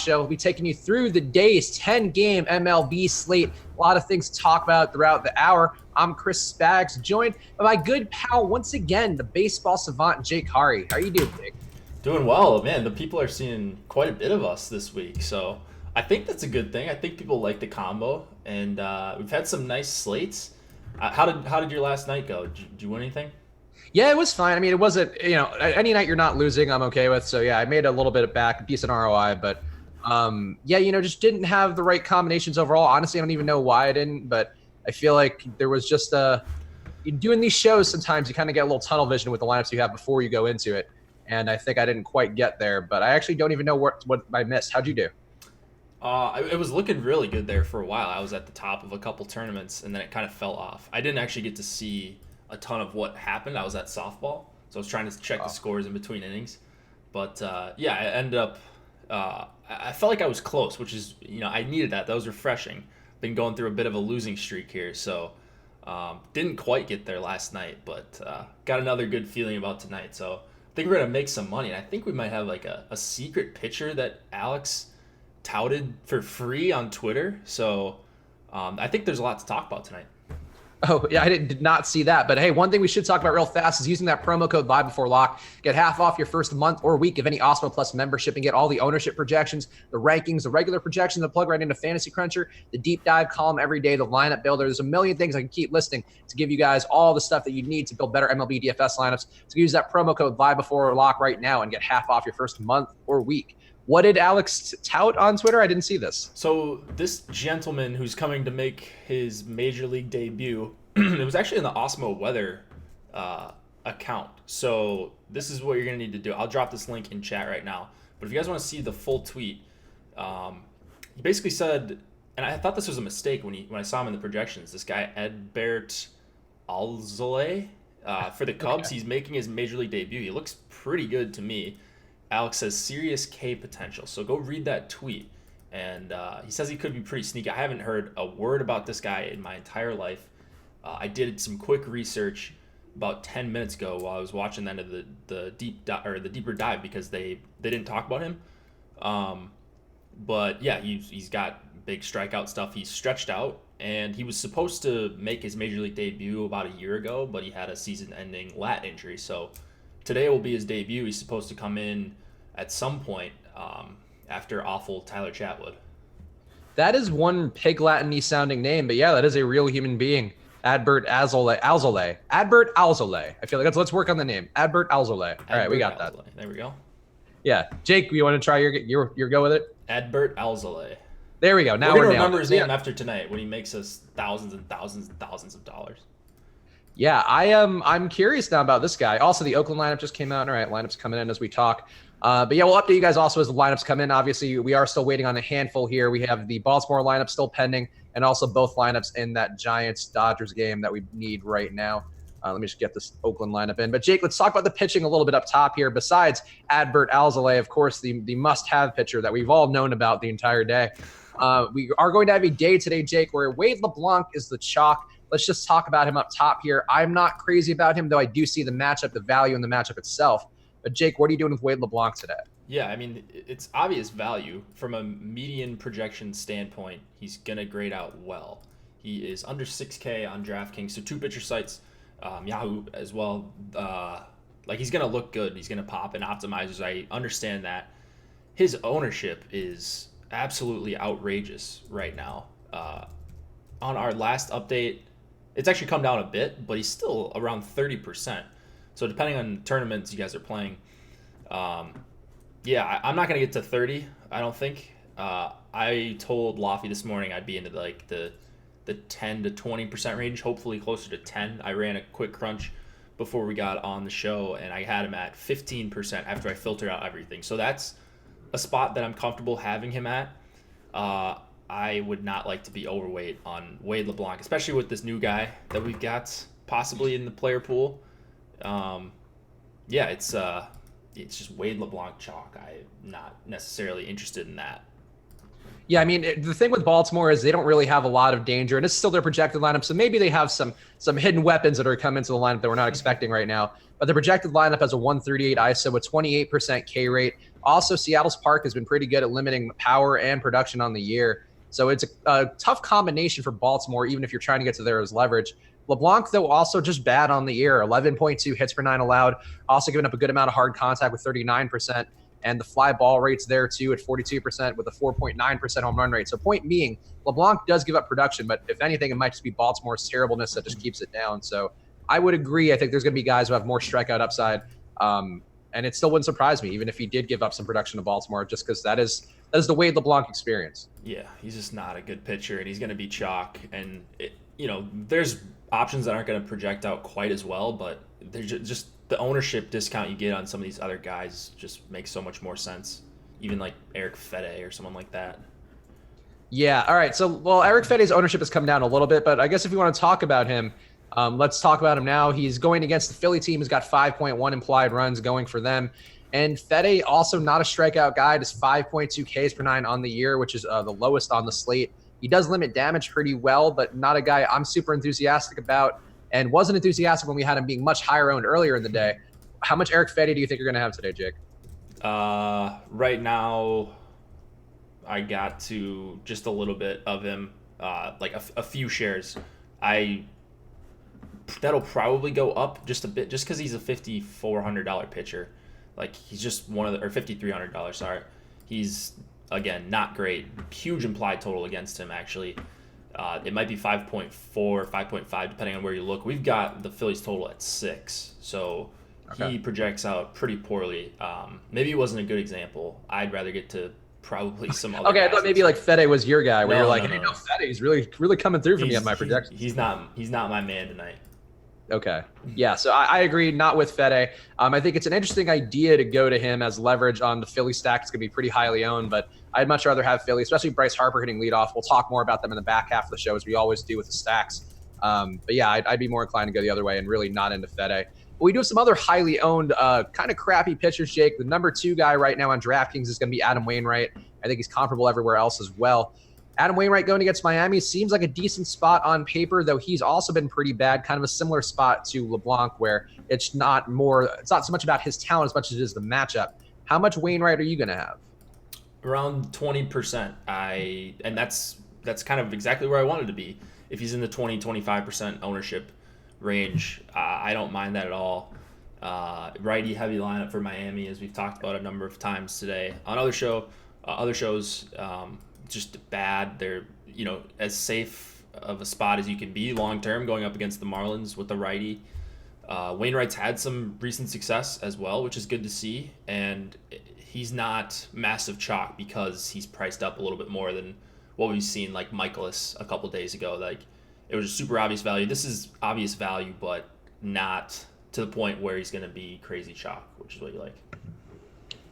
show. We'll be taking you through the day's 10-game MLB slate. A lot of things to talk about throughout the hour. I'm Chris Spags, joined by my good pal, once again, the baseball savant, Jake Hari. How are you doing, Jake? Doing well, man. The people are seeing quite a bit of us this week, so I think that's a good thing. I think people like the combo, and we've had some nice slates. How did your last night go? Did you win anything? Yeah, it was fine. I mean, it wasn't, any night you're not losing, I'm okay with. So yeah, I made a little bit of back, decent ROI, but just didn't have the right combinations overall. Honestly, I don't even know why I didn't, but I feel like there was just doing these shows, sometimes you kind of get a little tunnel vision with the lineups you have before you go into it. And I think I didn't quite get there, but I actually don't even know what I missed. How'd you do? It was looking really good there for a while. I was at the top of a couple tournaments, and then it kind of fell off. I didn't actually get to see a ton of what happened. I was at softball, so I was trying to check the scores in between innings. But I ended up. I felt like I was close, which is I needed that. That was refreshing. Been going through a bit of a losing streak here, so didn't quite get there last night, but got another good feeling about tonight. So I think we're gonna make some money, and I think we might have like a secret pitcher that Alex touted for free on Twitter. So I think there's a lot to talk about tonight. Oh, yeah, I did not see that. But hey, one thing we should talk about real fast is using that promo code Live Before Lock. Get half off your first month or week of any Osmo Plus membership and get all the ownership projections, the rankings, the regular projections, the plug right into Fantasy Cruncher, the deep dive column every day, the lineup builder. There's a million things I can keep listing to give you guys all the stuff that you need to build better MLB DFS lineups. So use that promo code Live Before Lock right now and get half off your first month or week. What did Alex tout on Twitter? I didn't see this. So this gentleman who's coming to make his major league debut, it was actually in the Osmo Weather account. So this is what you're going to need to do. I'll drop this link in chat right now. But if you guys want to see the full tweet, he basically said, and I thought this was a mistake when I saw him in the projections, this guy Advert Alzolay for the Cubs, He's making his major league debut. He looks pretty good to me. Alex says serious K potential. So go read that tweet. And he says he could be pretty sneaky. I haven't heard a word about this guy in my entire life. I did some quick research about 10 minutes ago while I was watching the end of the deeper dive because they didn't talk about him. But yeah, he's got big strikeout stuff. He's stretched out, and he was supposed to make his major league debut about a year ago, but he had a season-ending lat injury. So today will be his debut. He's supposed to come in at some point after awful Tyler Chatwood. That is one pig Latin-y sounding name, but yeah, that is a real human being. Advert Alzolay. Advert Alzolay. I feel like let's work on the name. Advert Alzolay. All right, we got that. There we go. Yeah, Jake, you want to try your go with it? Advert Alzolay. There we go. Now we're gonna remember his name after tonight when he makes us thousands and thousands and thousands of dollars. Yeah, I'm curious now about this guy. Also, the Oakland lineup just came out. All right, lineups coming in as we talk. But yeah, we'll update you guys also as the lineups come in. Obviously, we are still waiting on a handful here. We have the Baltimore lineup still pending, and also both lineups in that Giants-Dodgers game that we need right now. Let me just get this Oakland lineup in. But Jake, let's talk about the pitching a little bit up top here. Besides Advert Alzolay, of course, the must-have pitcher that we've all known about the entire day. We are going to have a day today, Jake, where Wade LeBlanc is the chalk. Let's just talk about him up top here. I'm not crazy about him, though I do see the matchup, the value in the matchup itself. But Jake, what are you doing with Wade LeBlanc today? Yeah, I mean, it's obvious value. From a median projection standpoint, he's going to grade out well. He is under 6K on DraftKings, so two pitcher sites, Yahoo as well. He's going to look good. He's going to pop in optimizers. I understand that. His ownership is absolutely outrageous right now. On our last update, it's actually come down a bit, but he's still around 30%. So depending on tournaments you guys are playing, I'm not going to get to 30, I don't think. I told Laffy this morning I'd be into the 10 to 20% range, hopefully closer to 10. I ran a quick crunch before we got on the show, and I had him at 15% after I filtered out everything. So that's a spot that I'm comfortable having him at. I would not like to be overweight on Wade LeBlanc, especially with this new guy that we've got possibly in the player pool. It's just Wade LeBlanc chalk. I'm not necessarily interested in that. Yeah, I mean, the thing with Baltimore is they don't really have a lot of danger, and it's still their projected lineup, so maybe they have some hidden weapons that are coming into the lineup that we're not expecting right now. But the projected lineup has a 138 ISO, a 28% K rate, Also, Seattle's park has been pretty good at limiting power and production on the year. So it's a tough combination for Baltimore, even if you're trying to get to there as leverage. LeBlanc, though, also just bad on the year. 11.2 hits per nine allowed. Also giving up a good amount of hard contact with 39%. And the fly ball rates there, too, at 42% with a 4.9% home run rate. So point being, LeBlanc does give up production, but if anything, it might just be Baltimore's terribleness that just keeps it down. So I would agree. I think there's going to be guys who have more strikeout upside. And it still wouldn't surprise me, even if he did give up some production to Baltimore, just because that is the Wade LeBlanc experience. Yeah, he's just not a good pitcher, and he's going to be chalk. And, there's options that aren't going to project out quite as well, but there's just the ownership discount you get on some of these other guys just makes so much more sense. Even like Eric Fede or someone like that. Yeah, all right. So, Eric Fede's ownership has come down a little bit, but I guess if you want to talk about him, let's talk about him now. He's going against the Philly team. He's got 5.1 implied runs going for them. And Fede, also not a strikeout guy, just 5.2 Ks per nine on the year, which is the lowest on the slate. He does limit damage pretty well, but not a guy I'm super enthusiastic about, and wasn't enthusiastic when we had him being much higher owned earlier in the day. How much Eric Fede do you think you're going to have today, Jake? Right now, I got to just a little bit of him, like a few shares. That'll probably go up just a bit, just because he's a $5,400 pitcher. Like, he's just or $5,300. Sorry, he's again not great. Huge implied total against him. Actually, it might be 5.4, 5.5 depending on where you look. We've got the Phillies total at 6, so okay. He projects out pretty poorly. Maybe it wasn't a good example. I'd rather get to probably some other. Okay, I thought maybe like Fede was your guy, where you're like, no. Fede's really coming through for me on my projections. He's not my man tonight. Okay. Yeah, so I agree, not with Fede. I think it's an interesting idea to go to him as leverage on the Philly stack. It's going to be pretty highly owned, but I'd much rather have Philly, especially Bryce Harper hitting leadoff. We'll talk more about them in the back half of the show, as we always do with the stacks. But yeah, I'd be more inclined to go the other way and really not into Fede. But we do have some other highly owned, kind of crappy pitchers, Jake. The number 2 guy right now on DraftKings is going to be Adam Wainwright. I think he's comparable everywhere else as well. Adam Wainwright going against Miami seems like a decent spot on paper, though he's also been pretty bad, kind of a similar spot to LeBlanc, where it's not so much about his talent as much as it is the matchup. How much Wainwright are you going to have? Around 20%. And that's kind of exactly where I wanted to be. If he's in the 20-25% ownership range, I don't mind that at all. Righty heavy lineup for Miami, as we've talked about a number of times today on other shows. Just bad. They're as safe of a spot as you can be long term going up against the Marlins with the righty. Wainwright's had some recent success as well, which is good to see, and he's not massive chalk because he's priced up a little bit more than what we've seen like Michaelis a couple days ago. Like, it was a super obvious value. This is obvious value, but not to the point where he's going to be crazy chalk, which is what you like.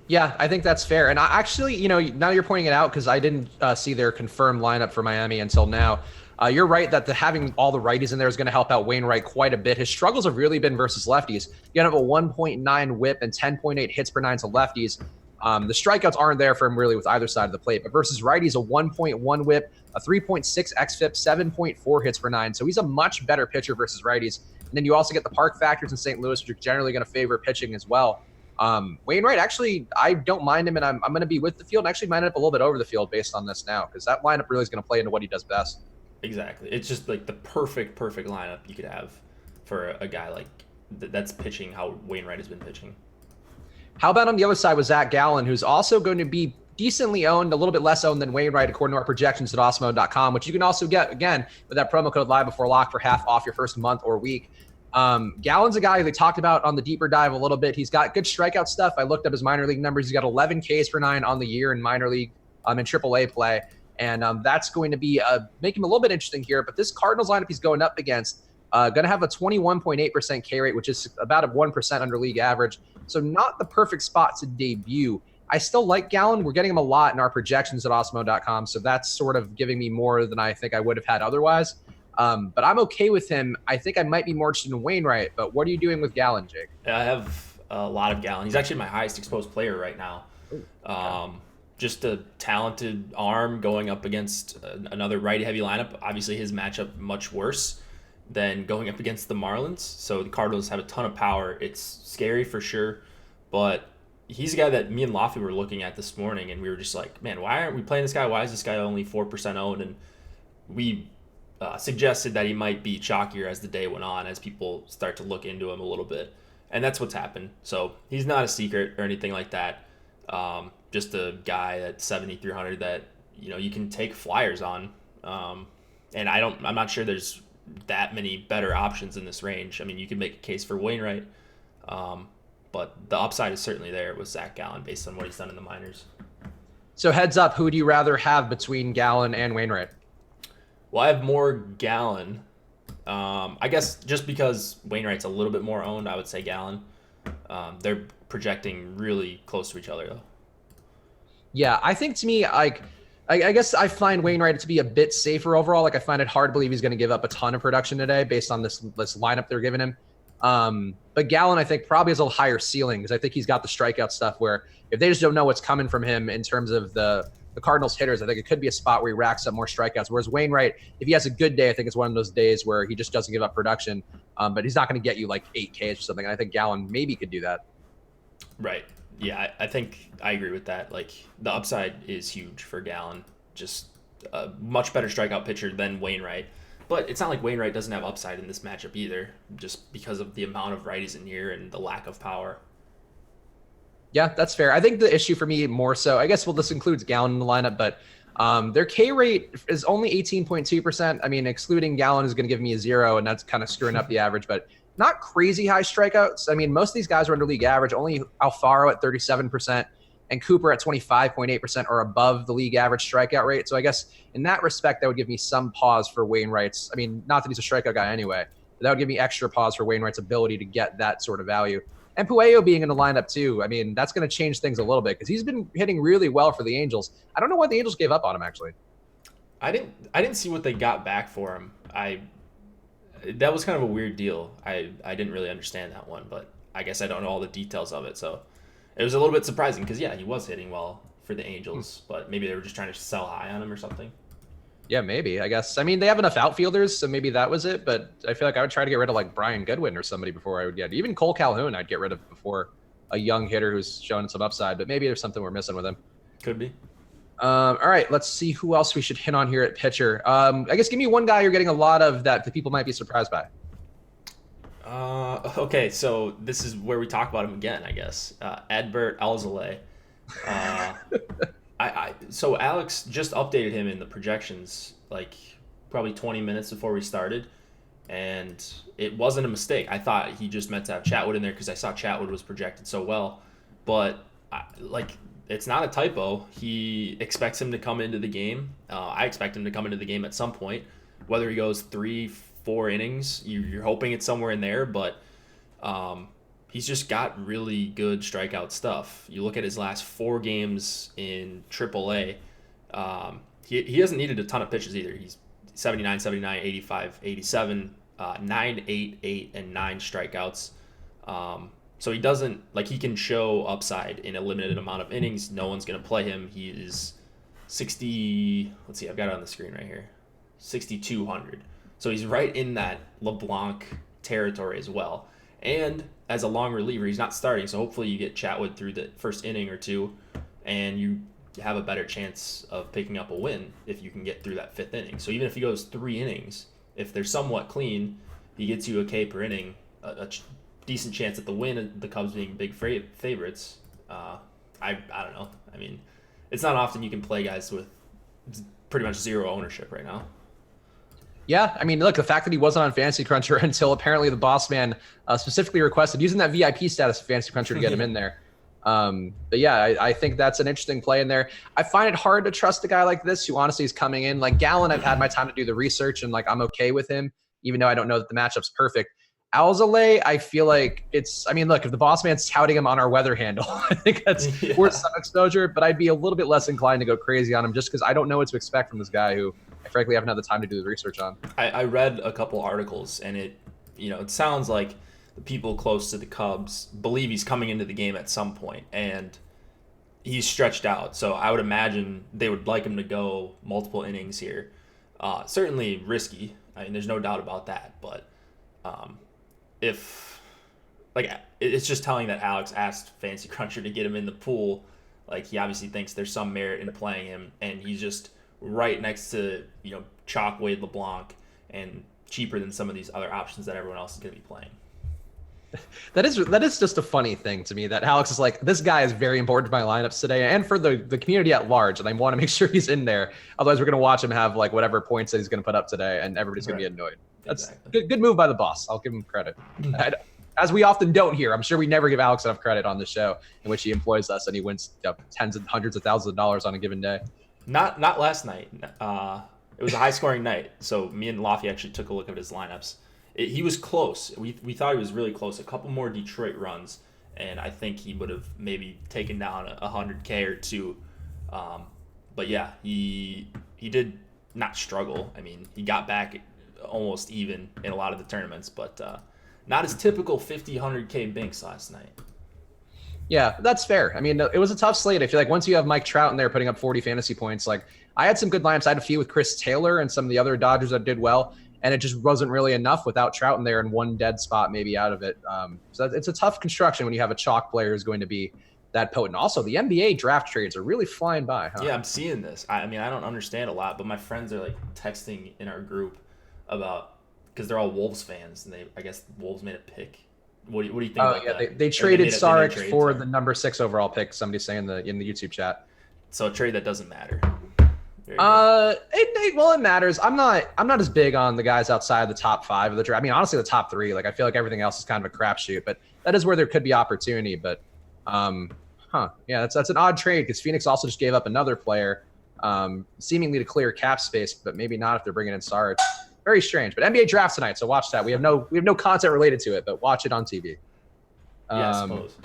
Yeah, I think that's fair. And I actually, now you're pointing it out because I didn't see their confirmed lineup for Miami until now. You're right that having all the righties in there is going to help out Wainwright quite a bit. His struggles have really been versus lefties. You have a 1.9 whip and 10.8 hits per nine to lefties. The strikeouts aren't there for him really with either side of the plate. But versus righties, a 1.1 whip, a 3.6 xFIP, 7.4 hits per nine. So he's a much better pitcher versus righties. And then you also get the park factors in St. Louis, which are generally going to favor pitching as well. Wainwright, actually, I don't mind him, and I'm going to be with the field and actually mind up a little bit over the field based on this now, because that lineup really is going to play into what he does best. Exactly. It's just like the perfect lineup you could have for a guy like that's pitching how Wainwright has been pitching. How about on the other side with Zac Gallen, who's also going to be decently owned, a little bit less owned than Wainwright, according to our projections at awesemo.com, which you can also get, again, with that promo code live before lock for half off your first month or week. Gallen's a guy they talked about on the deeper dive a little bit. He's got good strikeout stuff. I looked up his minor league numbers. He's got 11 Ks per nine on the year in minor league, in AAA play. And that's going to be make him a little bit interesting here. But this Cardinals lineup he's going up against, going to have a 21.8% K rate, which is about a 1% under league average. So not the perfect spot to debut. I still like Gallen. We're getting him a lot in our projections at awesemo.com. So that's sort of giving me more than I think I would have had otherwise. But I'm okay with him. I think I might be more interested in Wainwright. But what are you doing with Gallen, Jake? I have a lot of Gallen. He's actually my highest exposed player right now. Okay. Just a talented arm going up against another righty-heavy lineup. Obviously, his matchup much worse than going up against the Marlins. So the Cardinals have a ton of power. It's scary for sure, but he's a guy that me and Laffy were looking at this morning, and we were just like, man, why aren't we playing this guy? Why is this guy only 4% owned? And we suggested that he might be chalkier as the day went on, as people start to look into him a little bit. And that's what's happened. So he's not a secret or anything like that. Just a guy at 7,300 that, you can take flyers on. And I'm not sure there's that many better options in this range. I mean, you can make a case for Wainwright. But the upside is certainly there with Zac Gallen based on what he's done in the minors. So heads up, who do you rather have between Gallen and Wainwright? Well, I have more Gallen. I guess just because Wainwright's a little bit more owned, I would say Gallen. They're projecting really close to each other, though. Yeah, I think to me, I guess I find Wainwright to be a bit safer overall. Like I find it hard to believe he's going to give up a ton of production today based on this lineup they're giving him. But Gallen, I think, probably has a higher ceiling because I think he's got the strikeout stuff where if they just don't know what's coming from him in terms of the Cardinals hitters, I think it could be a spot where he racks up more strikeouts. Whereas Wainwright, if he has a good day, I think it's one of those days where he just doesn't give up production, but he's not going to get you like 8 Ks or something. And I think Gallen maybe could do that. Right. Yeah, I think I agree with that. Like the upside is huge for Gallen. Just a much better strikeout pitcher than Wainwright. But it's not like Wainwright doesn't have upside in this matchup either, just because of the amount of righties in here and the lack of power. Yeah, that's fair. I think the issue for me more so, I guess, well, this includes Gallen in the lineup, but their K rate is only 18.2%. I mean, excluding Gallen is going to give me a 0, and that's kind of screwing up the average, but not crazy high strikeouts. I mean, most of these guys are under league average, only Alfaro at 37%. And Cooper at 25.8% or above the league average strikeout rate. So I guess in that respect, that would give me some pause for Wainwright's. I mean, not that he's a strikeout guy anyway, but that would give me extra pause for Wainwright's ability to get that sort of value. And Puello being in the lineup too, I mean, that's going to change things a little bit because he's been hitting really well for the Angels. I don't know why the Angels gave up on him, actually. I didn't see what they got back for him. That was kind of a weird deal. I didn't really understand that one, but I guess I don't know all the details of it, so it was a little bit surprising because, yeah, he was hitting well for the Angels, but maybe they were just trying to sell high on him or something. Yeah, maybe, I guess. I mean, they have enough outfielders, so maybe that was it, but I feel like I would try to get rid of, like, Brian Goodwin or somebody before I would get. Even Cole Calhoun I'd get rid of before a young hitter who's showing some upside, but maybe there's something we're missing with him. Could be. All right, let's see who else we should hit on here at pitcher. I guess give me one guy you're getting a lot of that the people might be surprised by. Okay, so this is where we talk about him again, I guess. Advert Alzolay. So Alex just updated him in the projections, like probably 20 minutes before we started, and it wasn't a mistake. I thought he just meant to have Chatwood in there because I saw Chatwood was projected so well, but it's not a typo. He expects him to come into the game. I expect him to come into the game at some point, whether he goes 3-4 innings. You're hoping it's somewhere in there, but he's just got really good strikeout stuff. You look at his last 4 games in AAA. He hasn't needed a ton of pitches either. He's 79, 79, 85, 87, 9, 8, 8, and 9 strikeouts. So he doesn't, like, he can show upside in a limited amount of innings. No one's going to play him. He is 60, let's see, I've got it on the screen right here, 6,200. So he's right in that LeBlanc territory as well. And as a long reliever, he's not starting, so hopefully you get Chatwood through the first inning or two, and you have a better chance of picking up a win if you can get through that 5th inning. So even if he goes 3 innings, if they're somewhat clean, he gets you a K per inning, a decent chance at the win, the Cubs being big favorites. I don't know. I mean, it's not often you can play guys with pretty much 0 ownership right now. Yeah, I mean, look, the fact that he wasn't on Fantasy Cruncher until apparently the boss man specifically requested using that VIP status of Fantasy Cruncher to get him in there. But yeah, I think that's an interesting play in there. I find it hard to trust a guy like this who honestly is coming in. Like Gallen, I've had my time to do the research and like I'm okay with him, even though I don't know that the matchup's perfect. Alzolay, I feel like it's, I mean, look, if the boss man's touting him on our weather handle, I think that's worth some exposure, but I'd be a little bit less inclined to go crazy on him just because I don't know what to expect from this guy who I frankly haven't had the time to do the research on. I read a couple articles and it sounds like the people close to the Cubs believe he's coming into the game at some point and he's stretched out. So I would imagine they would like him to go multiple innings here. Certainly risky. I mean, there's no doubt about that, but if like it's just telling that Alex asked Fancy Cruncher to get him in the pool. Like he obviously thinks there's some merit in playing him, and he's just right next to chalk Wade LeBlanc and cheaper than some of these other options that everyone else is going to be playing. That is just a funny thing to me that Alex is like, this guy is very important to my lineups today and for the community at large, and I want to make sure he's in there. Otherwise, we're going to watch him have like whatever points that he's going to put up today, and everybody's going to be annoyed. That's good move by the boss. I'll give him credit. As we often don't hear, I'm sure we never give Alex enough credit on the show in which he employs us and he wins tens and hundreds of thousands of dollars on a given day. Not last night. It was a high-scoring night, so me and Lofty actually took a look at his lineups. He was close. We thought he was really close. A couple more Detroit runs, and I think he would have maybe taken down 100K or two. But yeah, he did not struggle. I mean, he got back almost even in a lot of the tournaments, but not his typical 50, 100K binks last night. Yeah, that's fair. I mean, it was a tough slate. I feel like once you have Mike Trout in there putting up 40 fantasy points, like I had some good lineups. I had a few with Chris Taylor and some of the other Dodgers that did well. And it just wasn't really enough without Trout in there and one dead spot maybe out of it. So it's a tough construction when you have a chalk player who's going to be that potent. Also, the NBA draft trades are really flying by, huh? Yeah, I'm seeing this. I mean, I don't understand a lot, but my friends are like texting in our group about, because they're all Wolves fans, and I guess Wolves made a pick. What do you think about that? They traded Sarek for the number 6 overall pick. Somebody's saying in the YouTube chat. So a trade that doesn't matter. It matters. I'm not as big on the guys outside the top 5 of the draft. I mean, honestly, the top 3. Like I feel like everything else is kind of a crapshoot, but that is where there could be opportunity. But yeah, that's an odd trade because Phoenix also just gave up another player, seemingly to clear cap space, but maybe not if they're bringing in Sarge. Very strange. But NBA draft tonight, so watch that. We have no content related to it, but watch it on TV. Yeah, I suppose.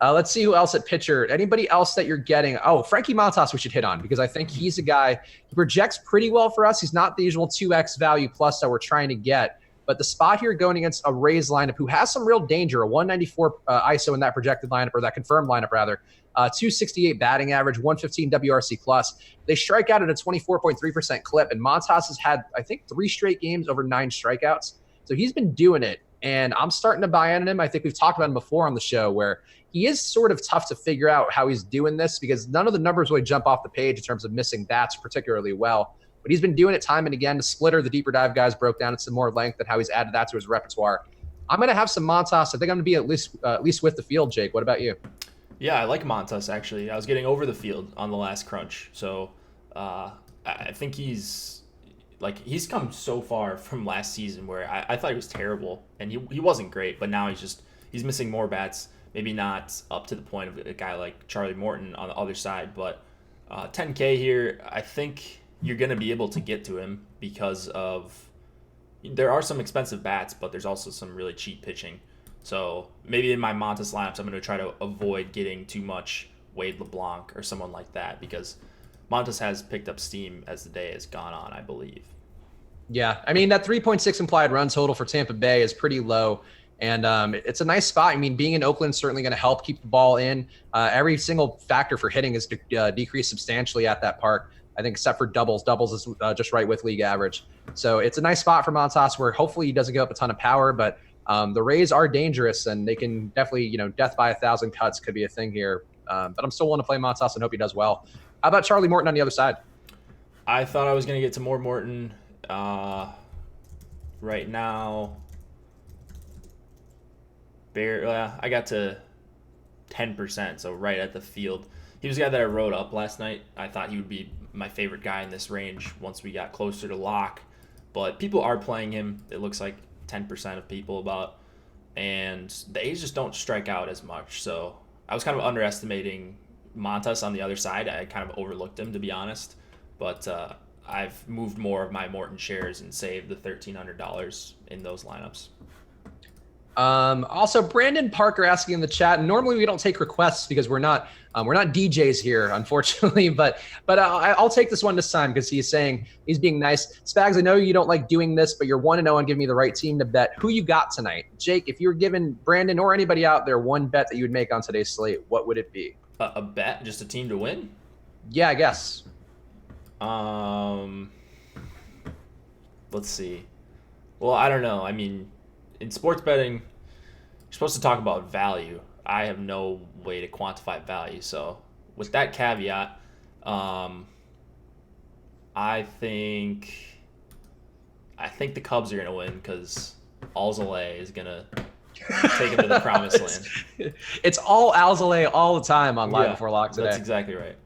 Let's see who else at pitcher. Anybody else that you're getting? Oh, Frankie Montas we should hit on because I think he's a guy who projects pretty well for us. He's not the usual 2x value plus that we're trying to get. But the spot here going against a Rays lineup who has some real danger, a 194 ISO in that projected lineup, or that confirmed lineup rather, 268 batting average, 115 WRC plus. They strike out at a 24.3% clip, and Montas has had, I think, 3 straight games over 9 strikeouts. So he's been doing it, and I'm starting to buy into him. I think we've talked about him before on the show where he is sort of tough to figure out how he's doing this because none of the numbers really jump off the page in terms of missing bats particularly well. But he's been doing it time and again. The splitter, the deeper dive guys broke down at some more length and how he's added that to his repertoire. I'm going to have some Montas. I think I'm going to be at least with the field, Jake. What about you? Yeah, I like Montas, actually. I was getting over the field on the last crunch. So I think he's come so far from last season where I thought he was terrible. And he wasn't great, but now he's missing more bats. Maybe not up to the point of a guy like Charlie Morton on the other side. But 10K here, I think you're going to be able to get to him because there are some expensive bats, but there's also some really cheap pitching. So maybe in my Montas lineups, I'm going to try to avoid getting too much Wade LeBlanc or someone like that because Montas has picked up steam as the day has gone on, I believe. Yeah, I mean, that 3.6 implied run total for Tampa Bay is pretty low. And it's a nice spot. I mean, being in Oakland is certainly going to help keep the ball in. Every single factor for hitting is decreased substantially at that park, I think, except for doubles. Doubles is just right with league average. So it's a nice spot for Montas where hopefully he doesn't give up a ton of power, but the Rays are dangerous and they can definitely, death by 1,000 cuts could be a thing here. But I'm still willing to play Montas and hope he does well. How about Charlie Morton on the other side? I thought I was going to get to more Morton right now. I got to 10%, so right at the field. He was a guy that I wrote up last night. I thought he would be my favorite guy in this range once we got closer to lock. But people are playing him. It looks like 10% of people about. And the A's just don't strike out as much. So I was kind of underestimating Montas on the other side. I kind of overlooked him, to be honest. But I've moved more of my Morton shares and saved the $1,300 in those lineups. Also, Brandon Parker asking in the chat. Normally, we don't take requests because we're not DJs here, unfortunately. But I'll take this one this time because he's saying he's being nice. Spags, I know you don't like doing this, but you're 1-0 and give me the right team to bet. Who you got tonight, Jake? If you were giving Brandon or anybody out there one bet that you would make on today's slate, what would it be? A bet, just a team to win? Yeah, I guess. Let's see. Well, I don't know. I mean, in sports betting, supposed to talk about value. I have no way to quantify value. So with that caveat, um, I think the Cubs are gonna win because Alzolay is gonna take him to the promised land. It's all Alzolay all the time on Live Yeah, Before Lock today. that's exactly right.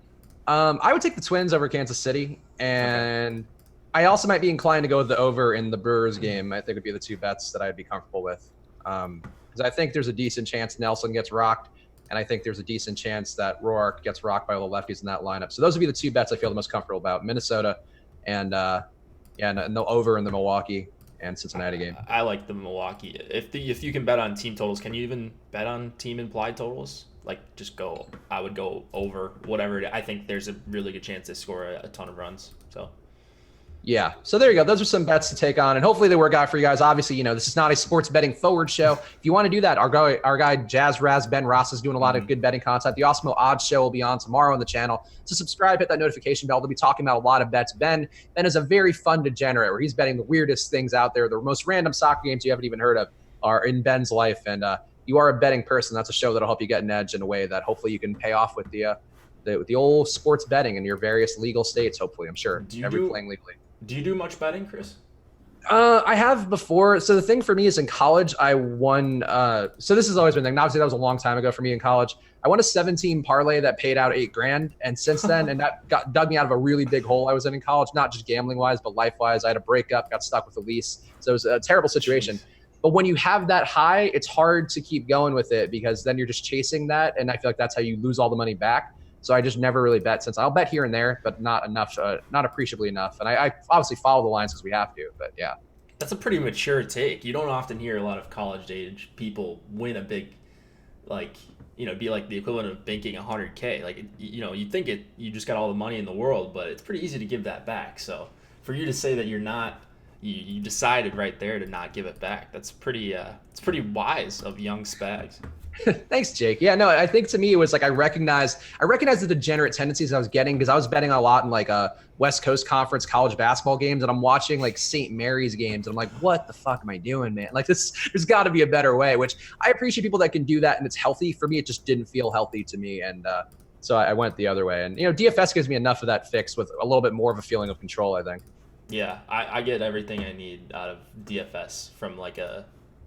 I would take the Twins over Kansas City, and Okay. I also might be inclined to go with the over in the Brewers game. I think would be the two bets that I'd be comfortable with, because I think there's a decent chance Nelson gets rocked, and I think there's a decent chance that Roark gets rocked by all the lefties in that lineup. So those would be the two bets I feel the most comfortable about: Minnesota and and the over in the Milwaukee and Cincinnati game. I like the Milwaukee. If you can bet on team totals, can you even bet on team implied totals? Like just go. I would go over whatever. I think there's a really good chance they score a ton of runs. So Yeah. So there you go. Those are some bets to take on, and hopefully they work out for you guys. Obviously, this is not a sports betting forward show. If you want to do that, our guy Jazz Raz Ben Ross is doing a lot of good betting content. The Osmo Odds Show will be on tomorrow on the channel. So subscribe, hit that notification bell. They'll be talking about a lot of bets. Ben is a very fun degenerate where he's betting the weirdest things out there. The most random soccer games you haven't even heard of are in Ben's life, and you are a betting person. That's a show that'll help you get an edge in a way that hopefully you can pay off with the old sports betting in your various legal states. Hopefully, I'm sure playing legally. Do you do much betting, Chris? I have before. So the thing for me is in college, I won. So this has always been thing. Obviously, that was a long time ago for me in college. I won a 17 parlay that paid out $8,000, and since then, and that dug me out of a really big hole I was in college, not just gambling wise, but life wise. I had a breakup, got stuck with a lease, so it was a terrible situation. Jeez. But when you have that high, it's hard to keep going with it because then you're just chasing that, and I feel like that's how you lose all the money back. So I just never really bet since. I'll bet here and there, but not enough, not appreciably enough. And I obviously follow the lines because we have to, but yeah. That's a pretty mature take. You don't often hear a lot of college age people win a big, be like the equivalent of banking 100K. Like, you think you just got all the money in the world, but it's pretty easy to give that back. So for you to say that you're not, you decided right there to not give it back. That's it's pretty wise of young spags. Thanks, Jake. Yeah, no, I think to me it was like I recognized the degenerate tendencies I was getting because I was betting a lot in like West Coast Conference college basketball games, and I'm watching like St. Mary's games, and I'm like, what the fuck am I doing, man? Like there's got to be a better way. Which I appreciate people that can do that, and it's healthy. For me, it just didn't feel healthy to me, and so I went the other way. And DFS gives me enough of that fix with a little bit more of a feeling of control, I think. Yeah, I get everything I need out of DFS from like a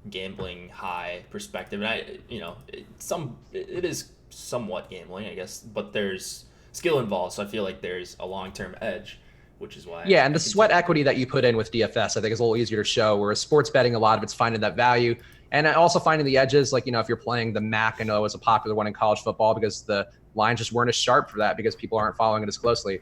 gambling high perspective, and it is somewhat gambling, I guess, but there's skill involved, so I feel like there's a long-term edge, which is why and the sweat equity that you put in with DFS I think is a little easier to show, whereas sports betting, a lot of it's finding that value and also finding the edges, like if you're playing the MAC. I know it was a popular one in college football because the lines just weren't as sharp for that because people aren't following it as closely.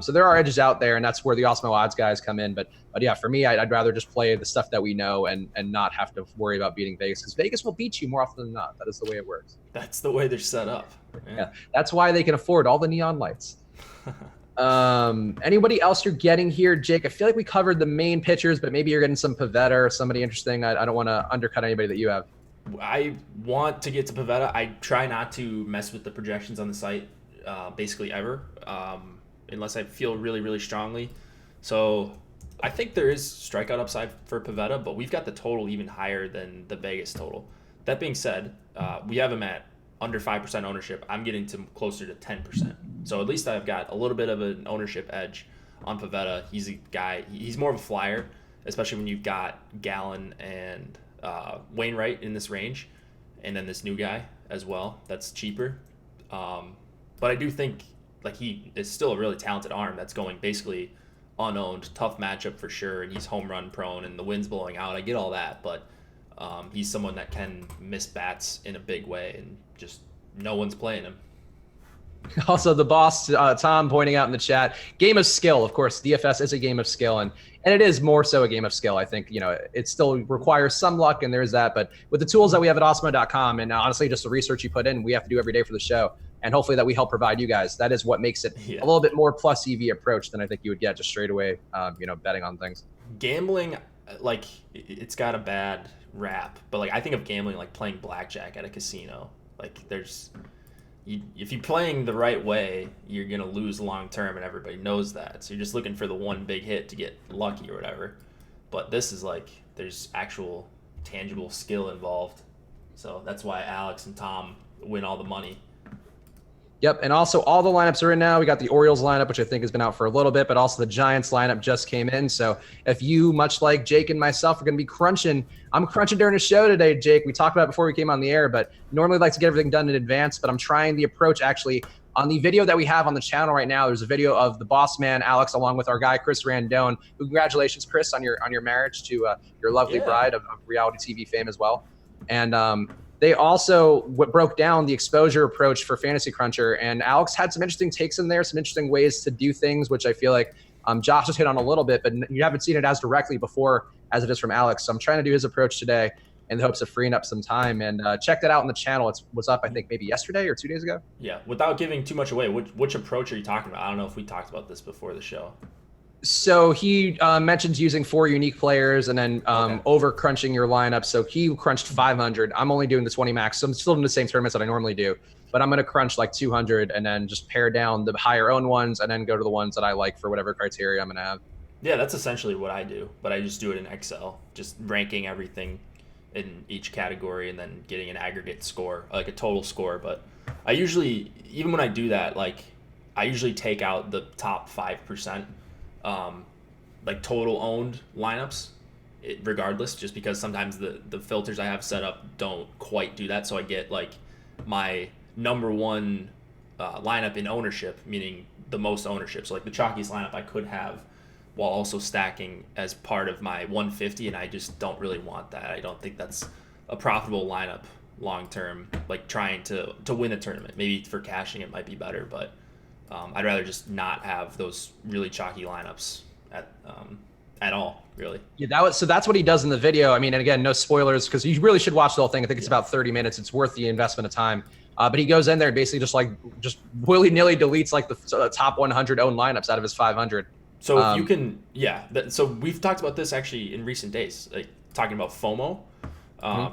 So there are edges out there, and that's where the Osmo Odds guys come in. But yeah, for me, I'd rather just play the stuff that we know and not have to worry about beating Vegas, because Vegas will beat you more often than not. That is the way it works. That's the way they're set up. Yeah, that's why they can afford all the neon lights. Anybody else you're getting here, Jake? I feel like we covered the main pitchers, but maybe you're getting some Pivetta or somebody interesting. I don't want to undercut anybody that you have. I want to get to Pivetta. I try not to mess with the projections on the site basically ever. Unless I feel really, really strongly. So I think there is strikeout upside for Pivetta, but we've got the total even higher than the Vegas total. That being said, we have him at under 5% ownership. I'm getting to closer to 10%. So at least I've got a little bit of an ownership edge on Pivetta. He's a guy, he's more of a flyer, especially when you've got Galen and Wainwright in this range, and then this new guy as well that's cheaper. But I do think he is still a really talented arm that's going basically unowned. Tough matchup for sure, and he's home run prone, and the wind's blowing out. I get all that, but he's someone that can miss bats in a big way, and just no one's playing him. Also, the boss, Tom, pointing out in the chat, game of skill. Of course, DFS is a game of skill, and it is more so a game of skill. I think, it still requires some luck, and there's that. But with the tools that we have at Osmo.com, and honestly, just the research you put in, we have to do every day for the show, and hopefully that we help provide you guys. That is what makes it a little bit more plus EV approach than I think you would get just straight away, betting on things. Gambling, it's got a bad rap, but I think of gambling like playing blackjack at a casino. If you're playing the right way, you're going to lose long term, and everybody knows that. So you're just looking for the one big hit to get lucky or whatever. But this is there's actual tangible skill involved. So that's why Alex and Tom win all the money. Yep, and also all the lineups are in now. We got the Orioles lineup, which I think has been out for a little bit, but also the Giants lineup just came in. So if you, much like Jake and myself, are going to be crunching, I'm crunching during the show today, Jake. We talked about it before we came on the air, but normally like to get everything done in advance, but I'm trying the approach actually on the video that we have on the channel right now. There's a video of the boss man, Alex, along with our guy, Chris Randone. Congratulations, Chris, on your marriage to your lovely bride of reality TV fame as well. And they also broke down the exposure approach for Fantasy Cruncher, and Alex had some interesting takes in there, some interesting ways to do things, which I feel like Josh has hit on a little bit, but you haven't seen it as directly before as it is from Alex. So I'm trying to do his approach today in the hopes of freeing up some time, and check that out on the channel. It was up, I think, maybe yesterday or 2 days ago. Yeah, without giving too much away, which approach are you talking about? I don't know if we talked about this before the show. So he mentions using 4 unique players and then over crunching your lineup. So he crunched 500. I'm only doing the 20 max. So I'm still in the same tournaments that I normally do, but I'm going to crunch like 200 and then just pare down the higher owned ones and then go to the ones that I like for whatever criteria I'm going to have. Yeah, that's essentially what I do, but I just do it in Excel, just ranking everything in each category and then getting an aggregate score, like a total score. But I usually, even when I do that, like I usually take out the top 5%. Like total owned lineups, regardless, just because sometimes the filters I have set up don't quite do that. So I get like my number one lineup in ownership, meaning the most ownership. So like the chalkiest lineup I could have while also stacking as part of my 150, and I just don't really want that. I don't think that's a profitable lineup long term, like trying to win a tournament. Maybe for cashing it might be better, but I'd rather just not have those really chalky lineups at all, really. Yeah, that's what he does in the video. I mean, and again, no spoilers because you really should watch the whole thing. I think it's about 30 minutes. It's worth the investment of time. But he goes in there and basically just willy-nilly deletes like the top 100 owned lineups out of his 500. So if you can, so we've talked about this actually in recent days, like talking about FOMO,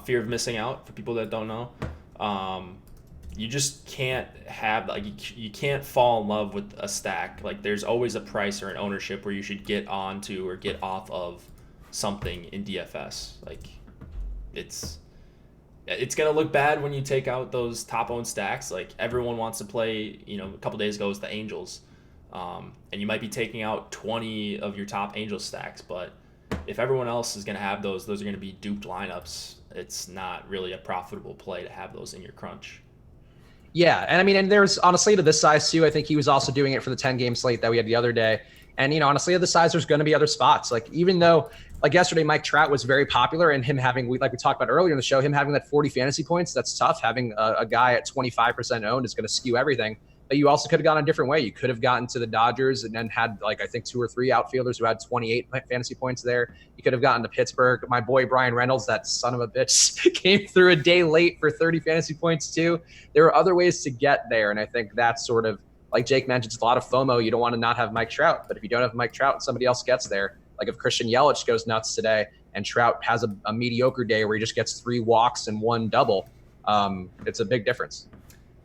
fear of missing out for people that don't know. You just can't have, like, you can't fall in love with a stack. Like, there's always a price or an ownership where you should get onto or get off of something in DFS. Like, it's gonna look bad when you take out those top owned stacks. Like, everyone wants to play, a couple days ago it was the Angels, and you might be taking out 20 of your top Angel stacks, but if everyone else is gonna have those are gonna be duped lineups. It's not really a profitable play to have those in your crunch. Yeah, and I mean, and there's on a slate of this size too. I think he was also doing it for the 10-game slate that we had the other day. And on a slate of this size, there's going to be other spots. Like even though, like yesterday, Mike Trout was very popular, and him having, like we talked about earlier in the show, him having that 40 fantasy points, that's tough. Having a guy at 25% owned is going to skew everything. But you also could have gone a different way. You could have gotten to the Dodgers and then had, like, I think 2 or 3 outfielders who had 28 fantasy points there. You could have gotten to Pittsburgh. My boy Brian Reynolds, that son of a bitch, came through a day late for 30 fantasy points too. There are other ways to get there, and I think that's sort of, like Jake mentioned, it's a lot of FOMO. You don't want to not have Mike Trout, but if you don't have Mike Trout and somebody else gets there, like if Christian Yelich goes nuts today and Trout has a mediocre day where he just gets 3 walks and 1 double, it's a big difference.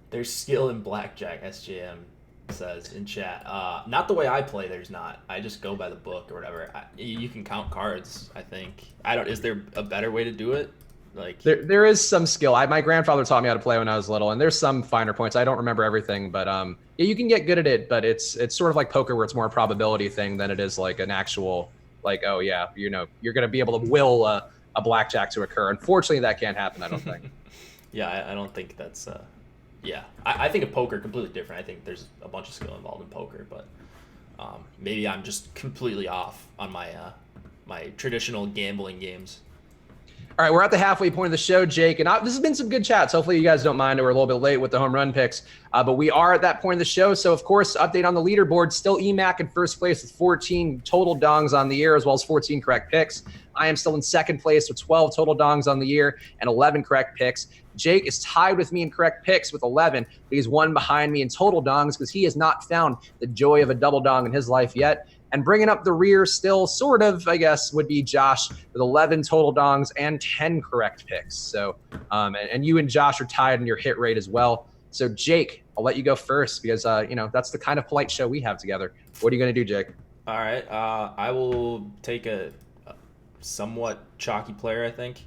There's skill in blackjack, SJM says in chat. Not the way I play, there's not. I just go by the book or whatever. You can count cards, I think. Is there a better way to do it? Like there is some skill. My grandfather taught me how to play when I was little, and there's some finer points. I don't remember everything, but yeah, you can get good at it, but it's sort of like poker where it's more a probability thing than it is like an actual, like, oh yeah, you're going to be able to will a blackjack to occur. Unfortunately, that can't happen, I don't think. Yeah, I don't think that's yeah, I think of poker completely different. I think there's a bunch of skill involved in poker, but maybe I'm just completely off on my my traditional gambling games. All right, we're at the halfway point of the show, Jake, and this has been some good chats. Hopefully you guys don't mind. We're a little bit late with the home run picks, but we are at that point of the show. So, of course, update on the leaderboard. Still EMAC in first place with 14 total dongs on the year, as well as 14 correct picks. I am still in second place with 12 total dongs on the year and 11 correct picks. Jake is tied with me in correct picks with 11, but he's 1 behind me in total dongs because he has not found the joy of a double dong in his life yet. And bringing up the rear still, sort of, I guess, would be Josh with 11 total dongs and 10 correct picks. So, and you and Josh are tied in your hit rate as well. So, Jake, I'll let you go first because, that's the kind of polite show we have together. What are you going to do, Jake? All right. I will take a somewhat chalky player, I think.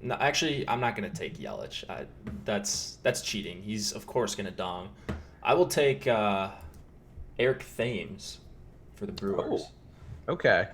No, actually, I'm not going to take Yelich. That's cheating. He's of course going to dong. I will take Eric Thames for the Brewers. Oh, okay.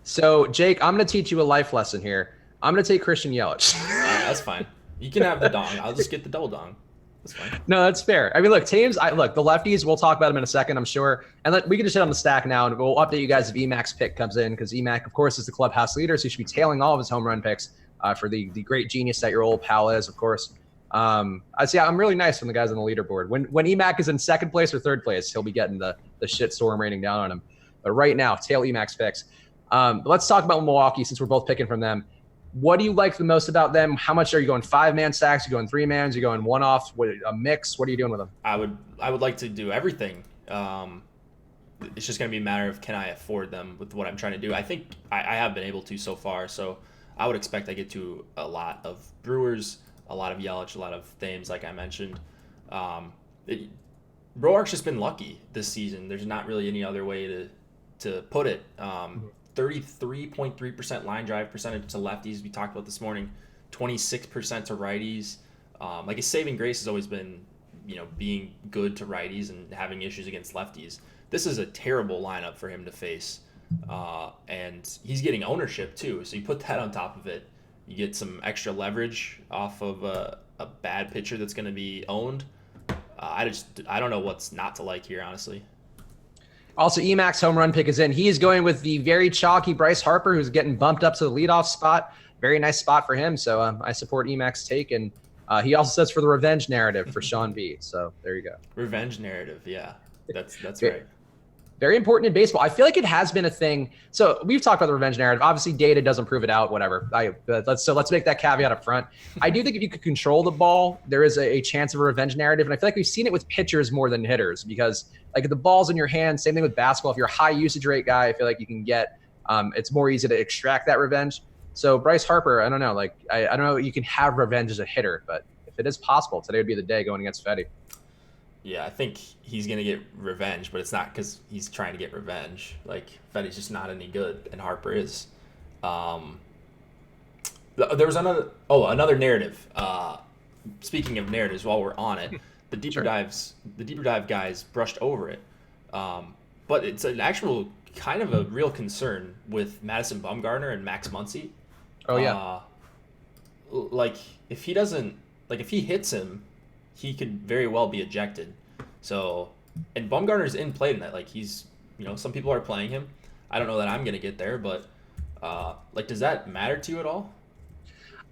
So, Jake, I'm going to teach you a life lesson here. I'm going to take Christian Yelich. That's fine. You can have the dong. I'll just get the double dong. That's fine. No, that's fair. I mean, look, Tames, look, the lefties, we'll talk about them in a second, I'm sure. And we can just hit on the stack now, and we'll update you guys if Emac's pick comes in, because Emac, of course, is the clubhouse leader, so he should be tailing all of his home run picks for the great genius that your old pal is, of course. I see. I'm really nice when the guys on the leaderboard. When Emac is in second place or third place, he'll be getting the shit storm raining down on him. But right now, tail Emac's picks. Let's talk about Milwaukee, since we're both picking from them. What do you like the most about them? How much are you going 5-man stacks? Are you going 3-mans? Are you going one-offs? A mix? What are you doing with them? I would like to do everything. It's just going to be a matter of, can I afford them with what I'm trying to do? I think I have been able to so far, so I would expect I get to a lot of Brewers, a lot of Yelich, a lot of Thames, like I mentioned. Roark's just been lucky this season. There's not really any other way to put it. 33.3% line drive percentage to lefties, we talked about this morning, 26% to righties. Like his saving grace has always been, being good to righties and having issues against lefties. This is a terrible lineup for him to face. And he's getting ownership too. So you put that on top of it, you get some extra leverage off of a bad pitcher that's going to be owned. I don't know what's not to like here, honestly. Also, Emac's home run pick is in. He is going with the very chalky Bryce Harper, who's getting bumped up to the leadoff spot. Very nice spot for him. So I support Emac's take. And he also says for the revenge narrative for Sean B. So there you go. Revenge narrative. Yeah, that's right. Very important in baseball. I feel like it has been a thing. So we've talked about the revenge narrative. Obviously, data doesn't prove it out, whatever. Let's make that caveat up front. I do think if you could control the ball, there is a chance of a revenge narrative. And I feel like we've seen it with pitchers more than hitters, because like if the ball's in your hand, same thing with basketball. If you're a high usage rate guy, I feel like you can get, it's more easy to extract that revenge. So Bryce Harper, I don't know. I don't know, you can have revenge as a hitter, but if it is possible, today would be the day going against Fetty. Yeah, I think he's going to get revenge, but it's not because he's trying to get revenge. Like, Fetty's just not any good, and Harper is. There was another narrative. Speaking of narratives, while we're on it, the deeper dive guys brushed over it. But it's an actual kind of a real concern with Madison Bumgarner and Max Muncy. Oh, yeah. If he hits him, he could very well be ejected. So, and Bumgarner's in play tonight. Like, he's, some people are playing him. I don't know that I'm going to get there, but, does that matter to you at all?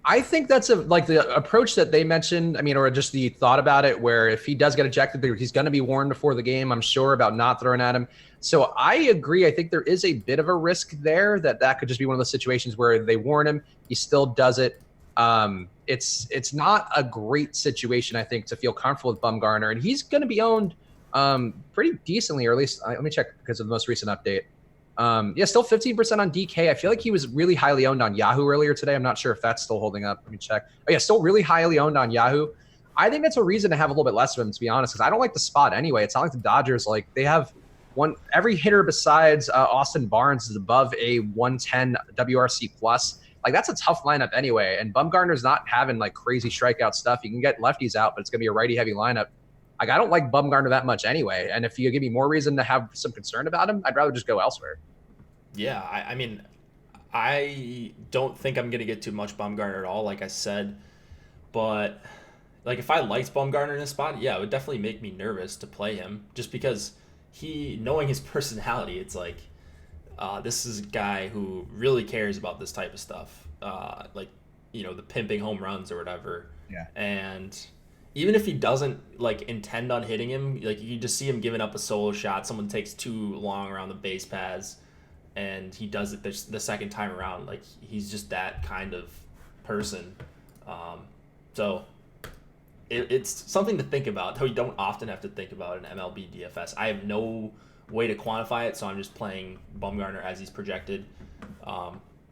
I think that's the approach that they mentioned, or just the thought about it, where if he does get ejected, he's going to be warned before the game, I'm sure, about not throwing at him. So I agree. I think there is a bit of a risk there that could just be one of those situations where they warn him, he still does it. It's not a great situation, I think, to feel comfortable with Bumgarner, and he's going to be owned pretty decently, or at least let me check because of the most recent update. Still 15% on DK. I feel like he was really highly owned on Yahoo earlier today. I'm not sure if that's still holding up. Let me check. Oh yeah, still really highly owned on Yahoo. I think that's a reason to have a little bit less of him, to be honest, because I don't like the spot anyway. It's not like the Dodgers, they have every hitter besides Austin Barnes is above a 110 WRC plus. That's a tough lineup anyway. And Bumgarner's not having crazy strikeout stuff. You can get lefties out, but it's going to be a righty heavy lineup. I don't like Bumgarner that much anyway. And if you give me more reason to have some concern about him, I'd rather just go elsewhere. Yeah, I don't think I'm going to get too much Bumgarner at all, like I said. But, if I liked Bumgarner in this spot, yeah, it would definitely make me nervous to play him. Just because knowing his personality, it's this is a guy who really cares about this type of stuff. The pimping home runs or whatever. Yeah. And even if he doesn't intend on hitting him, you just see him giving up a solo shot. Someone takes too long around the base paths, and he does it the second time around. He's just that kind of person. So it's something to think about, though you don't often have to think about in MLB DFS. I have no way to quantify it, so I'm just playing Bumgarner as he's projected.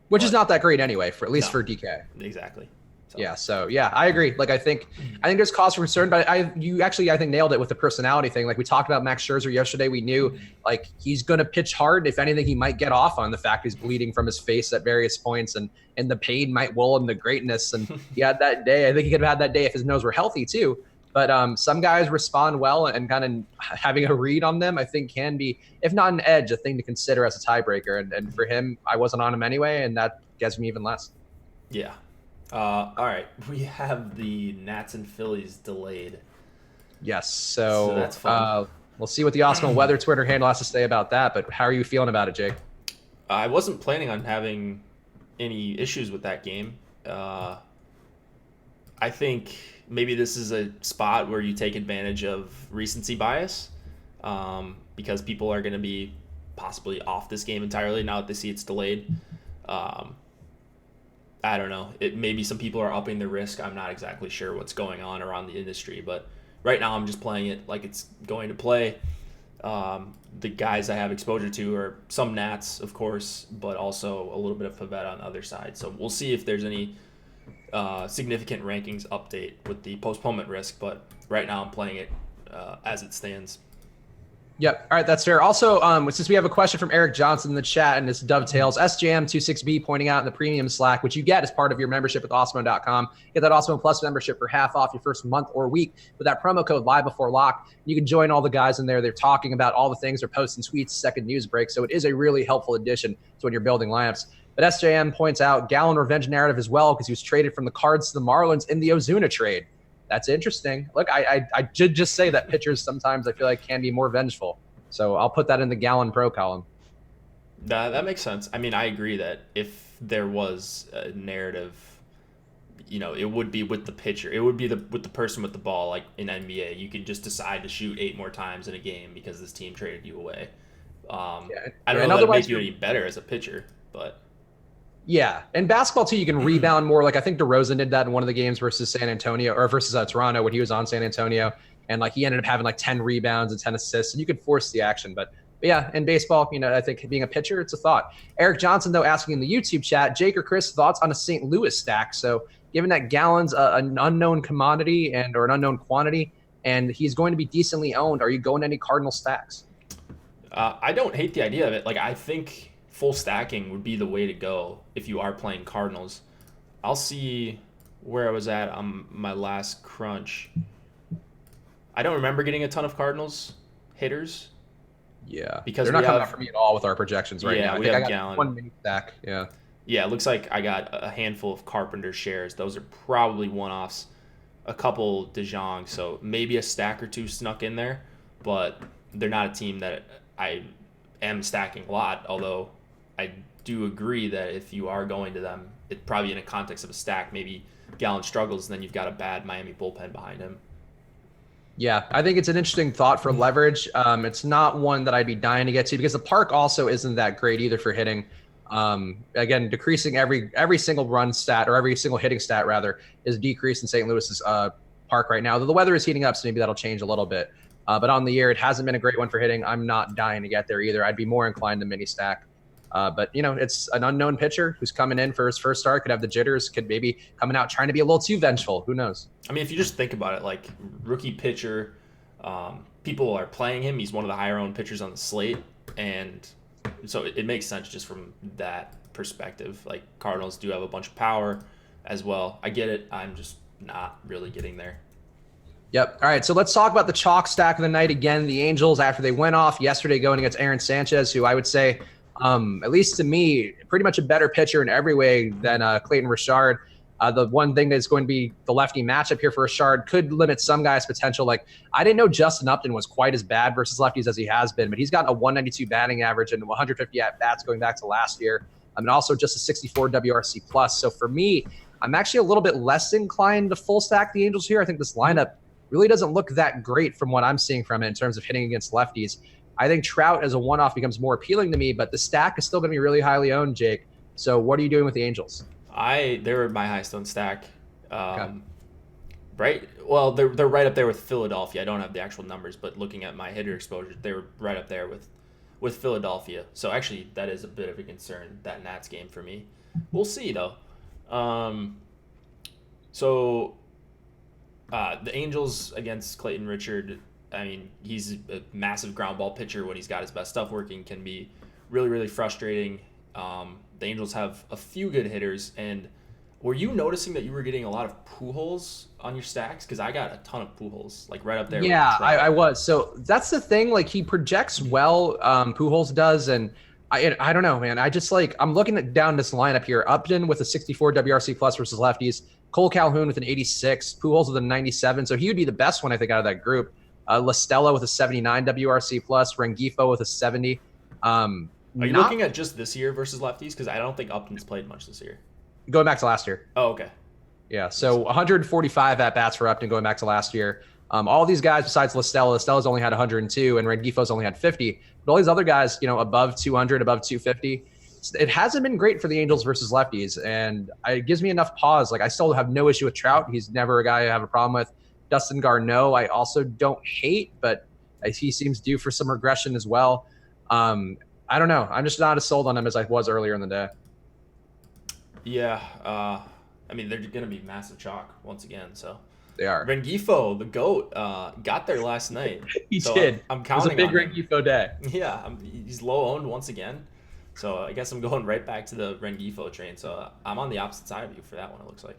Which is not that great anyway, for at least for DK. Exactly. So. Yeah. So yeah, I agree. Like I think there's cause for concern, but you actually I think nailed it with the personality thing. Like we talked about Max Scherzer yesterday. We knew like he's gonna pitch hard. If anything, he might get off on the fact he's bleeding from his face at various points, and the pain might will him to greatness. And he had that day. I think he could have had that day if his nose were healthy too. But some guys respond well, and kind of having a read on them, I think, can be, if not an edge, a thing to consider as a tiebreaker. And for him, I wasn't on him anyway, and that gets me even less. Yeah. All right. We have the Nats and Phillies delayed. Yes. So that's fun. We'll see what the Awesome Weather Twitter handle has to say about that. But how are you feeling about it, Jake? I wasn't planning on having any issues with that game. I think maybe this is a spot where you take advantage of recency bias, because people are going to be possibly off this game entirely now that they see it's delayed. I don't know. Maybe some people are upping the risk. I'm not exactly sure what's going on around the industry, but right now I'm just playing it like it's going to play. The guys I have exposure to are some Nats, of course, but also a little bit of Pavetta on the other side. So we'll see if there's any significant rankings update with the postponement risk, but right now I'm playing it as it stands. Yep. All right. That's fair. Also, since we have a question from Eric Johnson in the chat, and this dovetails, SJM26B pointing out in the premium Slack, which you get as part of your membership with Awesemo.com. Get that Awesemo Plus membership for half off your first month or week with that promo code Live Before Lock. You can join all the guys in there. They're talking about all the things. They're posting tweets, second news break. So it is a really helpful addition to when you're building lineups. But SJM points out Gallen revenge narrative as well, because he was traded from the Cards to the Marlins in the Ozuna trade. That's interesting. Look, I did just say that pitchers sometimes I feel like can be more vengeful. So I'll put that in the Gallen pro column. That makes sense. I mean, I agree that if there was a narrative, it would be with the pitcher. It would be with the person with the ball, like in NBA. You could just decide to shoot 8 more times in a game because this team traded you away. I don't know if that make you any better as a pitcher, but... Yeah, and basketball too, you can rebound more. Like I think DeRozan did that in one of the games versus San Antonio, or versus Toronto when he was on San Antonio, and like he ended up having like 10 rebounds and 10 assists, and you could force the action. But yeah, in baseball, I think being a pitcher, it's a thought. Eric Johnson though asking in the YouTube chat, Jake or Chris, thoughts on a St. Louis stack? So given that Gallen's an unknown commodity or an unknown quantity, and he's going to be decently owned, are you going to any Cardinal stacks? I don't hate the idea of it. Like I think full stacking would be the way to go if you are playing Cardinals. I'll see where I was at on my last crunch. I don't remember getting a ton of Cardinals hitters. Yeah, because they're not coming out for me at all with our projections right now. I think I got Galen. One mini stack. Yeah. Yeah, it looks like I got a handful of Carpenter shares. Those are probably one-offs. A couple De Jong, so maybe a stack or two snuck in there, but they're not a team that I am stacking a lot, although I do agree that if you are going to them, it probably in a context of a stack, maybe Gallen struggles, and then you've got a bad Miami bullpen behind him. Yeah, I think it's an interesting thought for leverage. It's not one that I'd be dying to get to because the park also isn't that great either for hitting. Again, decreasing every single run stat, or every single hitting stat rather, is decreased in St. Louis's park right now. Though the weather is heating up, so maybe that'll change a little bit. But on the year, it hasn't been a great one for hitting. I'm not dying to get there either. I'd be more inclined to mini stack. But it's an unknown pitcher who's coming in for his first start, could have the jitters, could maybe coming out trying to be a little too vengeful. Who knows? I mean, if you just think about it, like rookie pitcher, people are playing him. He's one of the higher owned pitchers on the slate. And so it makes sense just from that perspective. Like Cardinals do have a bunch of power as well. I get it. I'm just not really getting there. Yep. All right. So let's talk about the chalk stack of the night again. The Angels, after they went off yesterday going against Aaron Sanchez, who I would say, at least to me, pretty much a better pitcher in every way than Clayton Richard. The one thing that's going to be the lefty matchup here for Richard could limit some guys' potential. Like I didn't know Justin Upton was quite as bad versus lefties as he has been, but he's got a 192 batting average and 150 at-bats going back to last year. And also just a 64 WRC plus. So for me, I'm actually a little bit less inclined to full stack the Angels here. I think this lineup really doesn't look that great from what I'm seeing from it in terms of hitting against lefties. I think Trout as a one-off becomes more appealing to me, but the stack is still going to be really highly owned, Jake. So what are you doing with the Angels? They're my highest owned stack. Okay. Right? Well, they're right up there with Philadelphia. I don't have the actual numbers, but looking at my hitter exposure, they were right up there with Philadelphia. So actually, that is a bit of a concern, that Nats game for me. We'll see, though. So the Angels against Clayton Richard, I mean, he's a massive ground ball pitcher when he's got his best stuff working, can be really, really frustrating. The Angels have a few good hitters, and were you noticing that you were getting a lot of Pujols on your stacks? Because I got a ton of Pujols, like right up there with Yeah, Trout. I was. So that's the thing. Like he projects well, Pujols does, and I don't know, man. I just like I'm looking at down this lineup here. Upton with a 64 WRC plus versus lefties. Cole Calhoun with an 86. Pujols with a 97. So he would be the best one I think out of that group. La Stella with a 79 WRC plus. Rengifo with a 70. Are you Not looking at just this year versus lefties? Because I don't think Upton's played much this year. going back to last year. Oh, okay. Yeah, so 145 at bats for Upton going back to last year. All these guys besides La Stella's only had 102, and Rengifo's only had 50. But all these other guys, above 200, above 250. It hasn't been great for the Angels versus lefties, and it gives me enough pause. Like I still have no issue with Trout; he's never a guy I have a problem with. Dustin Garneau, I also don't hate, but he seems due for some regression as well. I don't know. I'm just not as sold on him as I was earlier in the day. Yeah. I mean, they're going to be massive chalk once again. So They are. Rengifo, the GOAT, got there last night. He So did. I'm It was a counting big on him. Rengifo day. Yeah, he's low owned once again. So I guess I'm going right back to the Rengifo train. So I'm on the opposite side of you for that one, it looks like.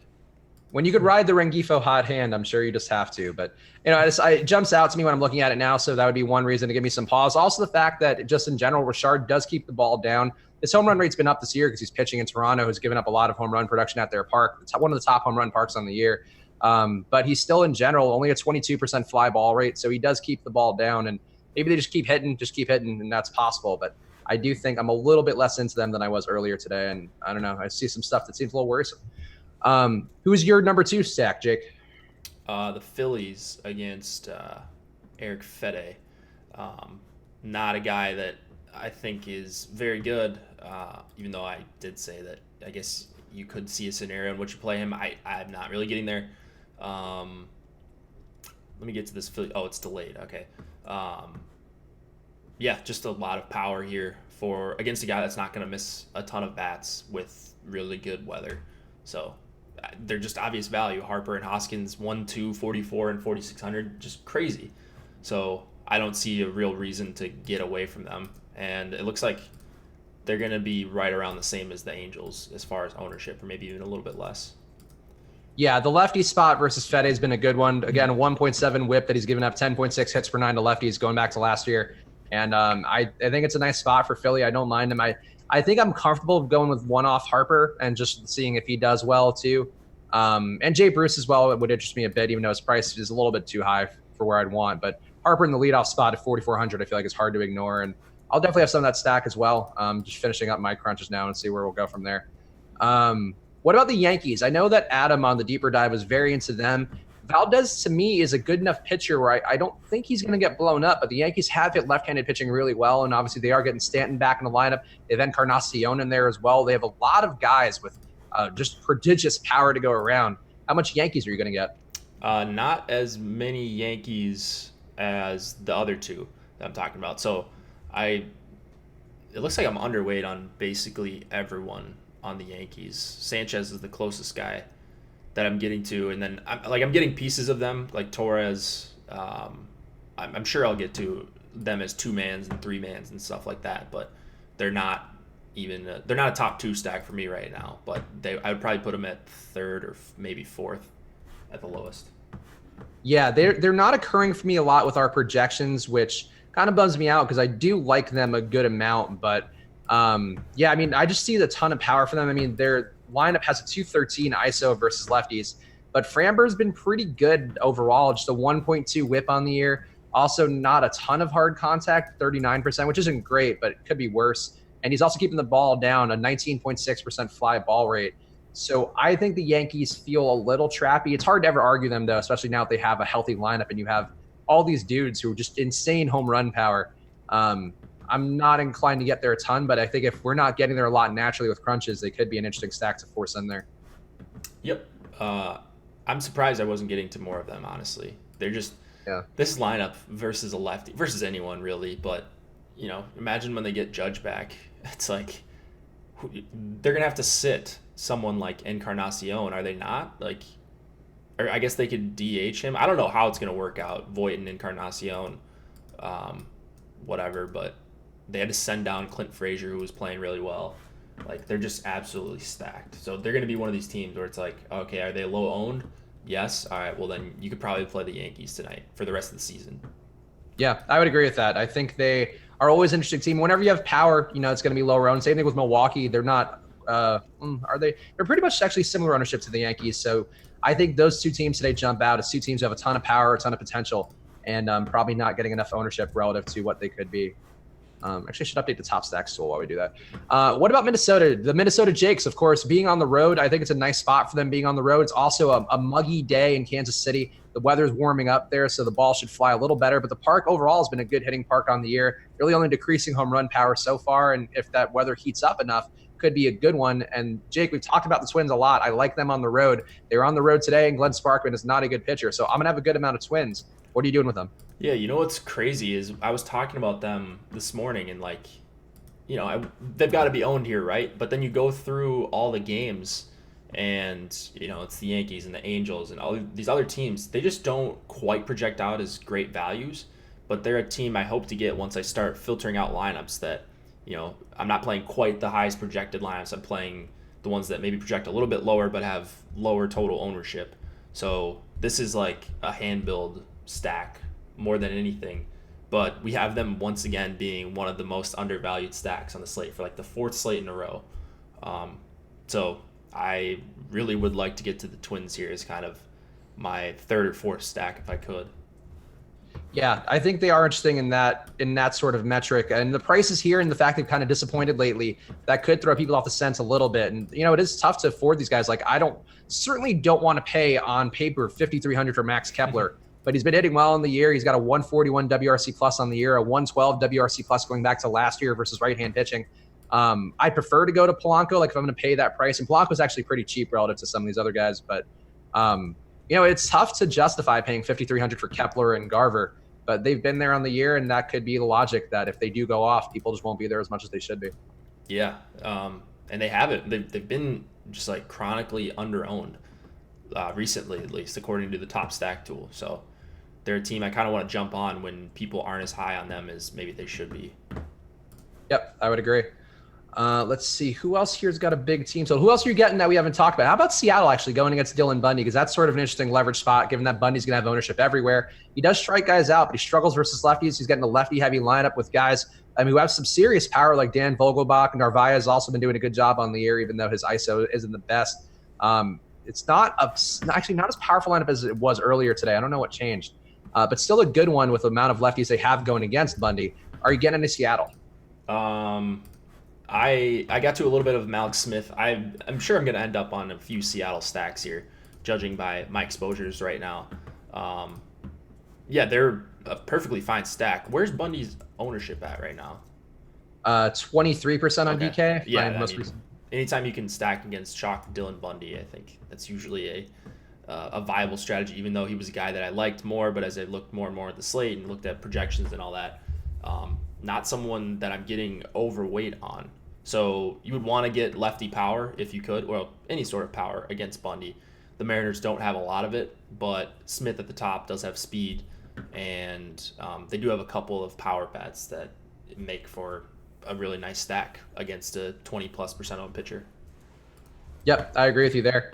When you could ride the Rengifo hot hand, I'm sure you just have to. But it jumps out to me when I'm looking at it now. So that would be one reason to give me some pause. Also, the fact that just in general, Richard does keep the ball down. His home run rate's been up this year because he's pitching in Toronto, who's given up a lot of home run production at their park. It's one of the top home run parks on the year. But he's still, in general, only a 22% fly ball rate. So he does keep the ball down. And maybe they just keep hitting, and that's possible. But I do think I'm a little bit less into them than I was earlier today. And I don't know. I see some stuff that seems a little worrisome. Who's your number 2 stack, Jake? The Phillies against Eric Fede. Not a guy that I think is very good, even though I did say that I guess you could see a scenario in which you play him. I'm not really getting there. Let me get to this Philly. Oh, it's delayed. Okay. Yeah, just a lot of power here for against a guy that's not going to miss a ton of bats with really good weather. So they're just obvious value. Harper and Hoskins 1, 2, 44, and 4,600, just crazy. So I don't see a real reason to get away from them. And it looks like they're going to be right around the same as the Angels as far as ownership, or maybe even a little bit less. Yeah, the lefty spot versus Fede has been a good one. Again, 1.7 whip that he's given up, 10.6 hits per 9 to lefties going back to last year. And I think it's a nice spot for Philly. I don't mind him. I think I'm comfortable going with one-off Harper and just seeing if he does well too. And Jay Bruce as well, it would interest me a bit, even though his price is a little bit too high for where I'd want. But Harper in the leadoff spot at 4,400, I feel like it's hard to ignore. And I'll definitely have some of that stack as well. Just finishing up my crunches now and see where we'll go from there. What about the Yankees? I know that Adam on the deeper dive was very into them. Valdez, to me, is a good enough pitcher where I don't think he's going to get blown up, but the Yankees have hit left-handed pitching really well, and obviously they are getting Stanton back in the lineup. They have Encarnacion in there as well. They have a lot of guys with just prodigious power to go around. How much Yankees are you going to get? Not as many Yankees as the other two that I'm talking about. So it looks like I'm underweight on basically everyone on the Yankees. Sanchez is the closest guy that I'm getting to, and then I'm getting pieces of them like Torres. I'm sure I'll get to them as 2-mans and 3-mans and stuff like that, but they're not they're not a top 2 stack for me right now. But I would probably put them at 3rd or maybe 4th at the lowest. Yeah, they're not occurring for me a lot with our projections, which kind of bums me out because I do like them a good amount. But yeah, I mean, I just see a ton of power for them. I mean, their lineup has a 213 ISO versus lefties, but Framber's been pretty good overall, just a 1.2 whip on the year. Also not a ton of hard contact, 39%, which isn't great, but it could be worse. And he's also keeping the ball down, a 19.6% fly ball rate. So I think the Yankees feel a little trappy. It's hard to ever argue them, though, especially now that they have a healthy lineup and you have all these dudes who are just insane home run power. I'm not inclined to get there a ton, but I think if we're not getting there a lot naturally with crunches, they could be an interesting stack to force in there. Yep. I'm surprised I wasn't getting to more of them, honestly. They're just this lineup versus a lefty, versus anyone really, but imagine when they get Judge back. It's like they're going to have to sit someone like Encarnacion, are they not? Like or I guess they could DH him. I don't know how it's going to work out, Voit and Encarnacion, whatever, but they had to send down Clint Frazier, who was playing really well. Like, they're just absolutely stacked. So they're going to be one of these teams where it's like, okay, are they low owned? Yes. All right, well, then you could probably play the Yankees tonight for the rest of the season. Yeah, I would agree with that. I think they are always an interesting team. Whenever you have power, it's going to be lower owned. Same thing with Milwaukee. They're not, are they? They're pretty much actually similar ownership to the Yankees. So I think those two teams today jump out as two teams who have a ton of power, a ton of potential, and probably not getting enough ownership relative to what they could be. Actually, I should update the top stacks tool while we do that. What about Minnesota? The Minnesota Jakes, of course, being on the road. I think it's a nice spot for them being on the road. It's also a muggy day in Kansas City. The weather's warming up there, so the ball should fly a little better. But the park overall has been a good hitting park on the year, really only decreasing home run power so far. And if that weather heats up enough, could be a good one. And Jake, we've talked about the Twins a lot. I like them on the road. They were on the road today, and Glenn Sparkman is not a good pitcher. So I'm going to have a good amount of Twins. What are you doing with them? Yeah, what's crazy is I was talking about them this morning, and they've got to be owned here, right? But then you go through all the games, and it's the Yankees and the Angels and all these other teams. They just don't quite project out as great values, but they're a team I hope to get once I start filtering out lineups that, I'm not playing quite the highest projected lineups. I'm playing the ones that maybe project a little bit lower but have lower total ownership. So this is like a hand build stack more than anything, but we have them once again being one of the most undervalued stacks on the slate for like the fourth slate in a row. So I really would like to get to the Twins here as kind of my third or fourth stack if I could. Yeah, I think they are interesting in that sort of metric. And the prices here and the fact they've kind of disappointed lately, that could throw people off the scent a little bit. And, it is tough to afford these guys. Like, certainly don't want to pay on paper $5,300 for Max Kepler, but he's been hitting well in the year. He's got a 141 WRC plus on the year, a 112 WRC plus going back to last year versus right-hand pitching. I prefer to go to Polanco, like if I'm going to pay that price. And Polanco's actually pretty cheap relative to some of these other guys. But, it's tough to justify paying $5,300 for Kepler and Garver. But they've been there on the year, and that could be the logic that if they do go off, people just won't be there as much as they should be. Yeah, and they haven't. They've been just like chronically underowned recently, at least according to the top stack tool. So they're a team I kind of want to jump on when people aren't as high on them as maybe they should be. Yep, I would agree. Let's see. Who else here's got a big team? So who else are you getting that we haven't talked about? How about Seattle actually going against Dylan Bundy? Because that's sort of an interesting leverage spot, given that Bundy's going to have ownership everywhere. He does strike guys out, but he struggles versus lefties. He's getting a lefty-heavy lineup with guys who have some serious power, like Dan Vogelbach. Narvaez has also been doing a good job on the year, even though his ISO isn't the best. It's not as powerful lineup as it was earlier today. I don't know what changed, but still a good one with the amount of lefties they have going against Bundy. Are you getting into Seattle? I got to a little bit of Malik Smith. I'm sure I'm going to end up on a few Seattle stacks here, judging by my exposures right now. Yeah, they're a perfectly fine stack. Where's Bundy's ownership at right now? 23% on DK. Yeah, anytime you can stack against chalk Dylan Bundy, I think that's usually a viable strategy, even though he was a guy that I liked more. But as I looked more and more at the slate and looked at projections and all that, not someone that I'm getting overweight on. So you would want to get lefty power if you could, or any sort of power against Bundy. The Mariners don't have a lot of it, but Smith at the top does have speed, and they do have a couple of power bats that make for a really nice stack against a 20+% owned pitcher. Yep, I agree with you there.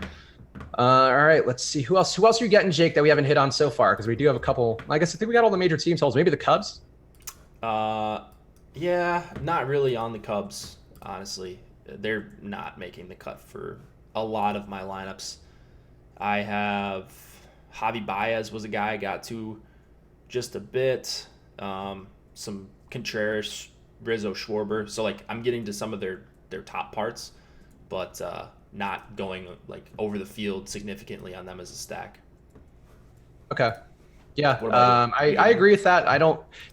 All right, let's see. Who else are you getting, Jake, that we haven't hit on so far? Because we do have a couple. I think we got all the major team totals. Maybe the Cubs? Yeah, not really on the Cubs. Honestly, they're not making the cut for a lot of my lineups. I have Javi Baez was a guy I got to just a bit. Some Contreras, Rizzo, Schwarber. So I'm getting to some of their top parts, but not going over the field significantly on them as a stack. Okay. Yeah, I agree with that.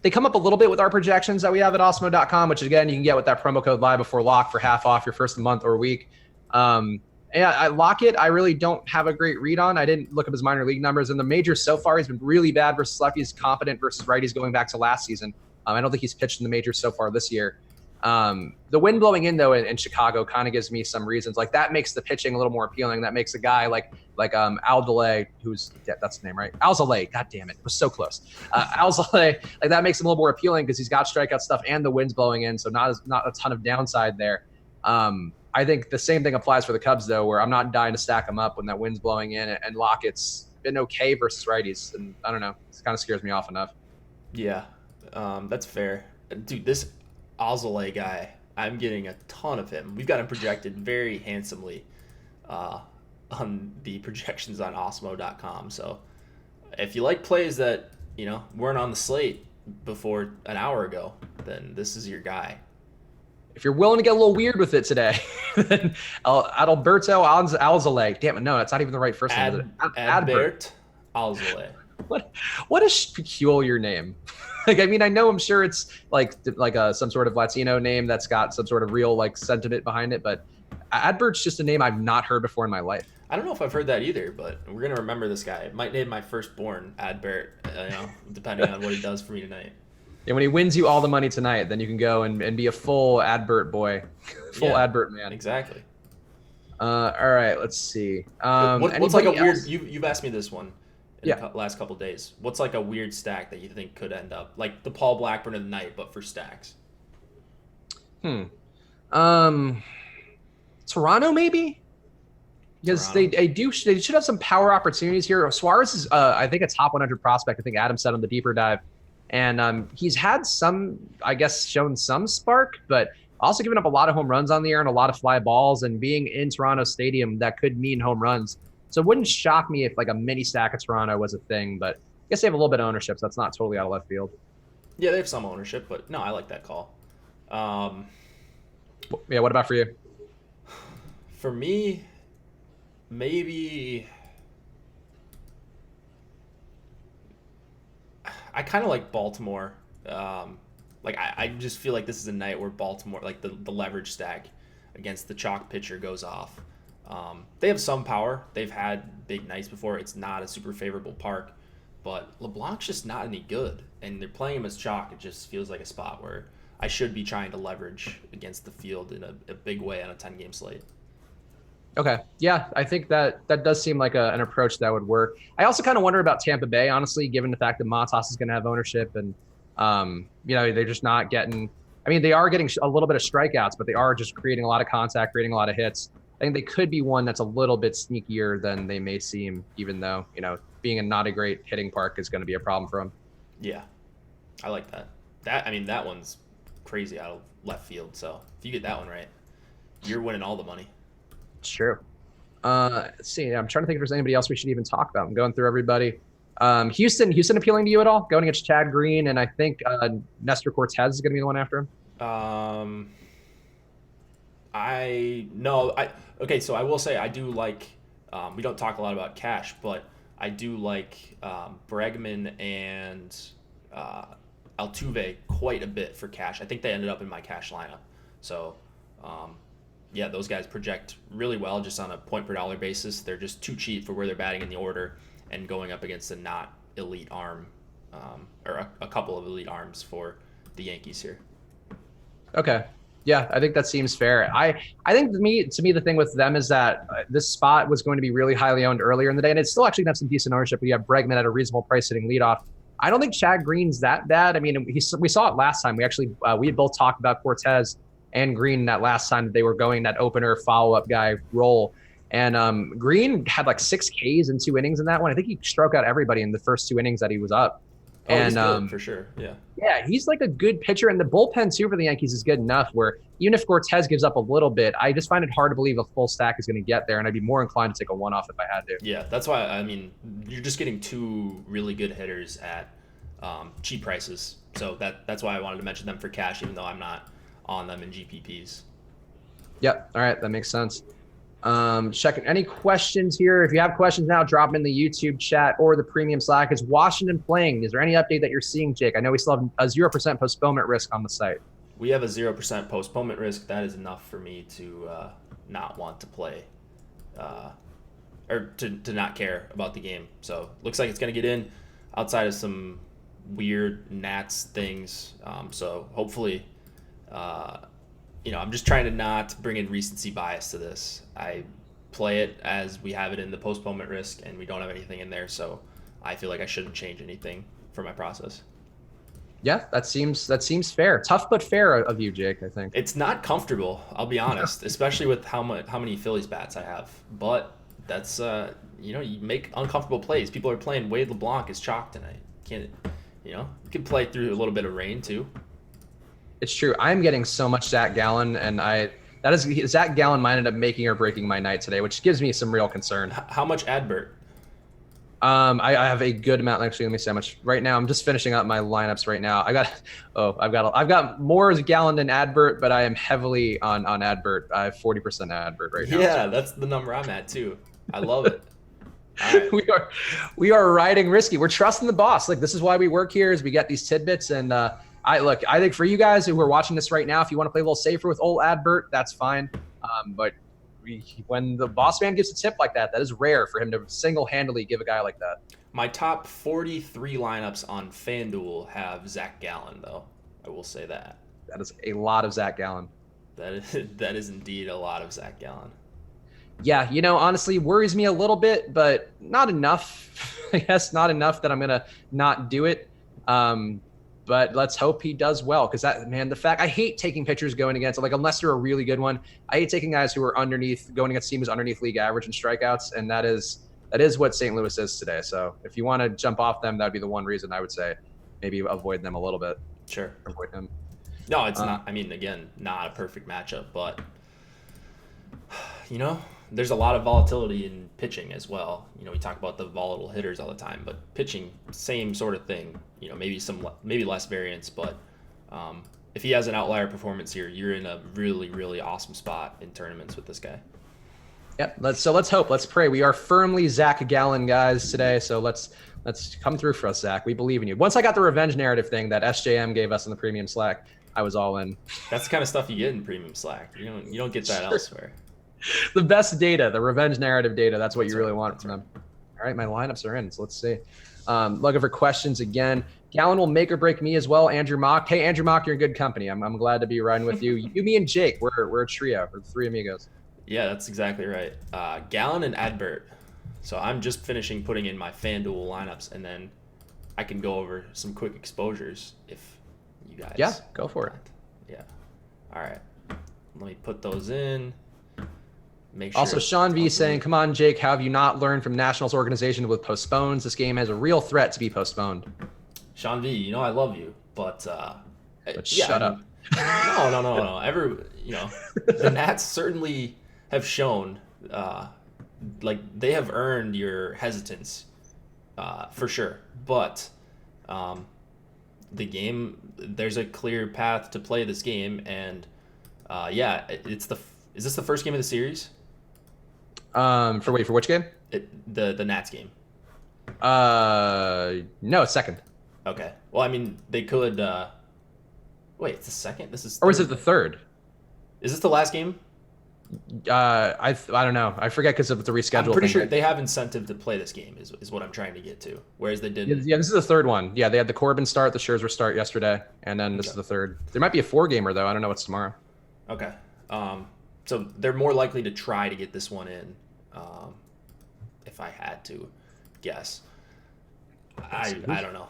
They come up a little bit with our projections that we have at Osmo.com, which again, you can get with that promo code live before lock for half off your first month or week. I Lockett, I really don't have a great read on. I didn't look up his minor league numbers. In the majors so far, he's been really bad versus lefties, competent versus righties going back to last season. I don't think he's pitched in the majors so far this year. The wind blowing in though in Chicago kind of gives me some reasons. Like that makes the pitching a little more appealing. That makes a guy like Alzolay, that's the name, right? Alzolay, god damn it, was so close. Alzolay, like that makes him a little more appealing because he's got strikeout stuff and the wind's blowing in, so not a ton of downside there. I think the same thing applies for the Cubs though, where I'm not dying to stack them up when that wind's blowing in, and Lockett's been okay versus righties, and I don't know, it kind of scares me off enough. Yeah, that's fair. Dude, this Alzolay guy, I'm getting a ton of him. We've got him projected very handsomely on the projections on Osmo.com. So if you like plays that, weren't on the slate before an hour ago, then this is your guy. If you're willing to get a little weird with it today, then Adalberto Alzolay. Damn it, no, that's not even the right first name. Advert Alzolay. What a peculiar name. Like, I mean, I'm sure it's like some sort of Latino name that's got some sort of real like sentiment behind it, but Advert's just a name I've not heard before in my life. I don't know if I've heard that either, but we're gonna remember this guy. Might name my firstborn Advert, depending on what he does for me tonight. And when he wins you all the money tonight, then you can go and be a full Advert boy, full Advert man. Exactly. All right, let's see. What's like a weird? You've asked me this one. The last couple of days. What's like a weird stack that you think could end up like the Paul Blackburn of the night, but for stacks? Toronto maybe, because they should have some power opportunities here. Suarez is I think a top 100 prospect. I think Adam said on the deeper dive, and he's had some, I guess, shown some spark, but also given up a lot of home runs on the air and a lot of fly balls. And being in Toronto Stadium, that could mean home runs. So it wouldn't shock me if like a mini stack of Toronto was a thing, but I guess they have a little bit of ownership, so that's not totally out of left field. Yeah, they have some ownership, but no, I like that call. Yeah, what about for you? For me, maybe I kind of like Baltimore. I just feel like this is a night where Baltimore, like the leverage stack against the chalk pitcher goes off. They have some power. They've had big nights before. It's not a super favorable park, but LeBlanc's just not any good. And they're playing him as chalk. It just feels like a spot where I should be trying to leverage against the field in a big way on a 10-game slate. Okay. Yeah, I think that does seem like an approach that would work. I also kind of wonder about Tampa Bay, honestly, given the fact that Montas is going to have ownership and, they're just not getting – I mean, they are getting a little bit of strikeouts, but they are just creating a lot of contact, creating a lot of hits. I think they could be one that's a little bit sneakier than they may seem, even though, being a not a great hitting park is going to be a problem for them. Yeah, I like that. That one's crazy out of left field. So if you get that one right, you're winning all the money. It's true. Let's see. I'm trying to think if there's anybody else we should even talk about. I'm going through everybody. Houston appealing to you at all? Going against Chad Green, and I think Nestor Cortez is going to be the one after him. Okay, so I will say I do like, we don't talk a lot about cash, but I do like Bregman and Altuve quite a bit for cash. I think they ended up in my cash lineup. So, those guys project really well just on a point per dollar basis. They're just too cheap for where they're batting in the order and going up against a not elite arm, or a couple of elite arms for the Yankees here. Okay. Yeah, I think that seems fair. I think to me, the thing with them is that this spot was going to be really highly owned earlier in the day, and it's still actually going to have some decent ownership, but you have Bregman at a reasonable price sitting leadoff. I don't think Chad Green's that bad. I mean, we saw it last time. We actually, we had both talked about Cortez and Green that last time that they were going that opener follow-up guy role. And Green had like 6 Ks in 2 innings in that one. I think he struck out everybody in the first 2 innings that he was up. He's good, for sure. Yeah, he's like a good pitcher, and the bullpen too for the Yankees is good enough where even if Cortez gives up a little bit, I just find it hard to believe a full stack is going to get there, and I'd be more inclined to take a one-off if I had to. Yeah, that's why, you're just getting 2 really good hitters at cheap prices. So that's why I wanted to mention them for cash, even though I'm not on them in GPPs. Yep. All right, that makes sense. Checking any questions here. If you have questions now, drop them in the YouTube chat or the premium Slack. Is Washington playing? Is there any update that you're seeing, Jake? I know we still have a 0% postponement risk on the site. We have a 0% postponement risk. That is enough for me to not want to play, or to not care about the game. So looks like it's going to get in outside of some weird Nats things. So hopefully I'm just trying to not bring in recency bias to this. I play it as we have it in the postponement risk, and we don't have anything in there, so I feel like I shouldn't change anything for my process. Yeah, that seems fair. Tough but fair of you, Jake, I think. It's not comfortable, I'll be honest, especially with how many Phillies bats I have. But that's you make uncomfortable plays. People are playing Wade LeBlanc as chalk tonight. You can play through a little bit of rain too. It's true. I'm getting so much Zac Gallen, and Zac Gallen might end up making or breaking my night today, which gives me some real concern. How much Advert? I have a good amount. Actually, let me see how much. Right now, I'm just finishing up my lineups right now. I've got more Gallen than Advert, but I am heavily on Advert. I have 40% Advert right now. Yeah, that's the number I'm at too. I love it. All right. We are riding risky. We're trusting the boss. Like, this is why we work here, is we get these tidbits. And I think for you guys who are watching this right now, if you want to play a little safer with old Advert, that's fine. But when the boss man gives a tip like that is rare for him to single-handedly give a guy like that. My top 43 lineups on FanDuel have Zac Gallen, though. I will say that. That is a lot of Zac Gallen. That is indeed a lot of Zac Gallen. Yeah, honestly, worries me a little bit, but not enough. I guess not enough that I'm going to not do it. But let's hope he does well, because I hate taking pitchers going against, like, unless you're a really good one. I hate taking guys who are going against teams underneath league average in strikeouts, and that is what St. Louis is today. So if you want to jump off them, that would be the one reason I would say maybe avoid them a little bit. Sure. Avoid them. No, it's not. I mean, again, not a perfect matchup, but there's a lot of volatility in pitching as well. We talk about the volatile hitters all the time, but pitching, same sort of thing. Maybe less variance, but if he has an outlier performance here, you're in a really, really awesome spot in tournaments with this guy. Yep. Let's hope. Let's pray. We are firmly Zac Gallen guys today, so let's come through for us, Zach. We believe in you. Once I got the revenge narrative thing that SJM gave us in the premium Slack, I was all in. That's the kind of stuff you get in premium Slack. You don't get that elsewhere. The best data, the revenge narrative data. That's what you really want from them. All right, my lineups are in, so let's see. Looking for questions again. Gallen will make or break me as well. Andrew Mock. Hey, Andrew Mock, you're in good company. I'm glad to be riding with you. You, me, and Jake. We're a trio. We're the three amigos. Yeah, that's exactly right. Gallen and Advert. So I'm just finishing putting in my FanDuel lineups, and then I can go over some quick exposures if you guys. Yeah, go for it. Yeah. All right. Let me put those in. Make sure. Also, Sean V saying, "Come on, Jake, how have you not learned from Nationals organization with postpones? This game has a real threat to be postponed." Sean V, I love you, but shut up. No. The Nats certainly have shown, they have earned your hesitance, for sure. But the game, there's a clear path to play this game, and is this the first game of the series? For which game? The Nats game. No, it's second. Okay. Well, I mean, they could. Wait, it's the second. This is. Or is it the third? Is this the last game? I don't know. I forget because of the reschedule. I'm pretty sure they have incentive to play this game. Is what I'm trying to get to. Whereas they didn't. Yeah, this is the third one. Yeah, they had the Corbin start, the Scherzer start yesterday, and then this is the third. There might be a 4-gamer though. I don't know what's tomorrow. Okay. So they're more likely to try to get this one in. If I had to guess, I don't know.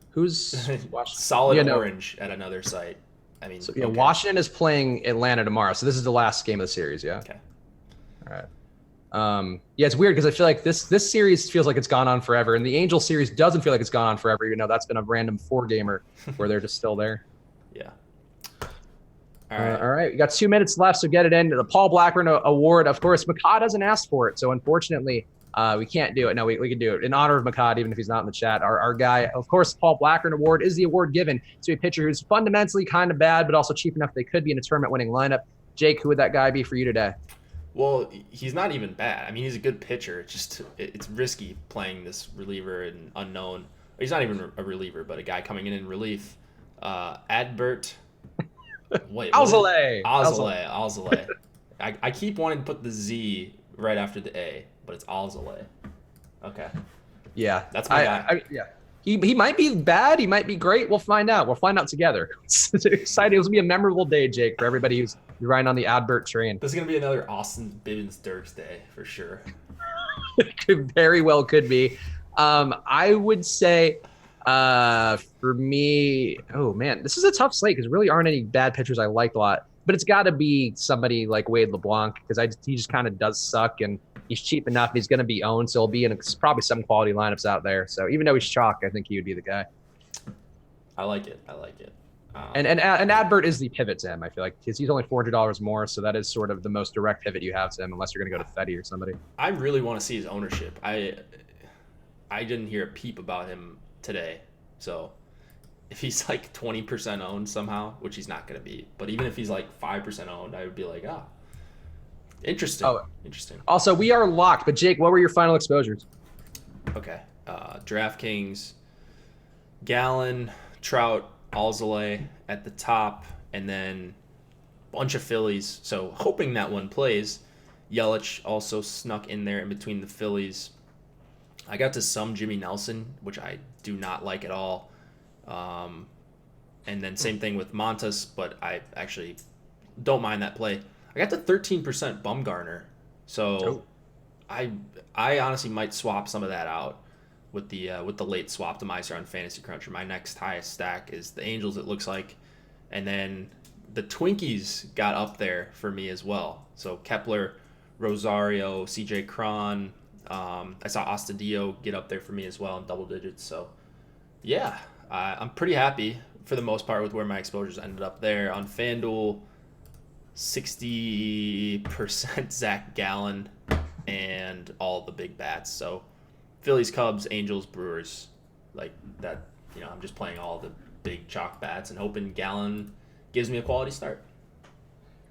Who's solid orange at another site? I mean, so, Washington is playing Atlanta tomorrow, so this is the last game of the series. Yeah. Okay. All right. It's weird because I feel like this series feels like it's gone on forever, and the Angels series doesn't feel like it's gone on forever. That's been a random 4-gamer where they're just still there. Yeah. All right. We got 2 minutes left, so get it in. The Paul Blackburn Award, of course, McCall doesn't ask for it, so unfortunately, we can't do it. No, we can do it in honor of McCall, even if he's not in the chat. Our guy, of course, Paul Blackburn Award is the award given to a pitcher who's fundamentally kind of bad, but also cheap enough they could be in a tournament-winning lineup. Jake, who would that guy be for you today? Well, he's not even bad. I mean, he's a good pitcher. It's risky playing this reliever and unknown. He's not even a reliever, but a guy coming in relief. Advert. Wait. Alzolay. I keep wanting to put the Z right after the A, but it's Alzolay. Okay. Yeah. That's my guy. He might be bad. He might be great. We'll find out. We'll find out together. It's exciting. It was going to be a memorable day, Jake, for everybody who's riding on the Advert train. This is going to be another Austin Bivens Dirks day for sure. It could very well could be. I would say for me, oh man, this is a tough slate because there really aren't any bad pitchers I like a lot. But it's got to be somebody like Wade LeBlanc because he just kind of does suck and he's cheap enough. He's going to be owned, so he'll be in probably some quality lineups out there. So even though he's chalk, I think he would be the guy. I like it. And Advert is the pivot to him, I feel like, because he's only $400 more, so that is sort of the most direct pivot you have to him, unless you're going to go to Fetty or somebody. I really want to see his ownership. I didn't hear a peep about him today, so if he's like 20% owned somehow, which he's not going to be, but even if he's like 5% owned, I would be like, interesting. Interesting. Also, we are locked, but Jake, what were your final exposures? Okay. DraftKings, Galen, Trout, Alzolay at the top, and then a bunch of Phillies. So hoping that one plays. Yelich also snuck in there in between the Phillies. I got to some Jimmy Nelson, which I do not like at all. And then same thing with Montas, but I actually don't mind that play. I got to 13% Bumgarner, so I honestly might swap some of that out with the late swap-tomizer on Fantasy Cruncher. My next highest stack is the Angels, it looks like, and then the Twinkies got up there for me as well. So Kepler, Rosario, CJ Cron. I saw Astudillo get up there for me as well in double digits. So yeah, I'm pretty happy for the most part with where my exposures ended up there. On FanDuel, 60% Zac Gallen and all the big bats. So Phillies, Cubs, Angels, Brewers, like that. I'm just playing all the big chalk bats and hoping Galen gives me a quality start.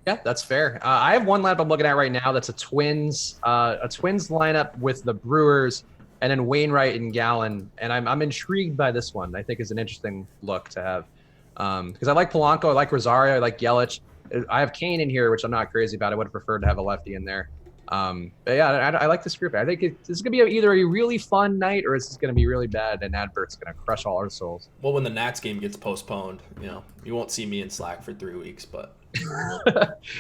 Yeah, that's fair. I have one lineup I'm looking at right now. That's a Twins lineup with the Brewers and then Wainwright and Galen. And I'm intrigued by this one. I think is an interesting look to have because I like Polanco, I like Rosario, I like Yelich. I have Kane in here, which I'm not crazy about. I would have preferred to have a lefty in there. But yeah, I like this group. I think this is going to be either a really fun night or it's going to be really bad and Advert's going to crush all our souls. Well, when the Nats game gets postponed, you won't see me in Slack for 3 weeks, but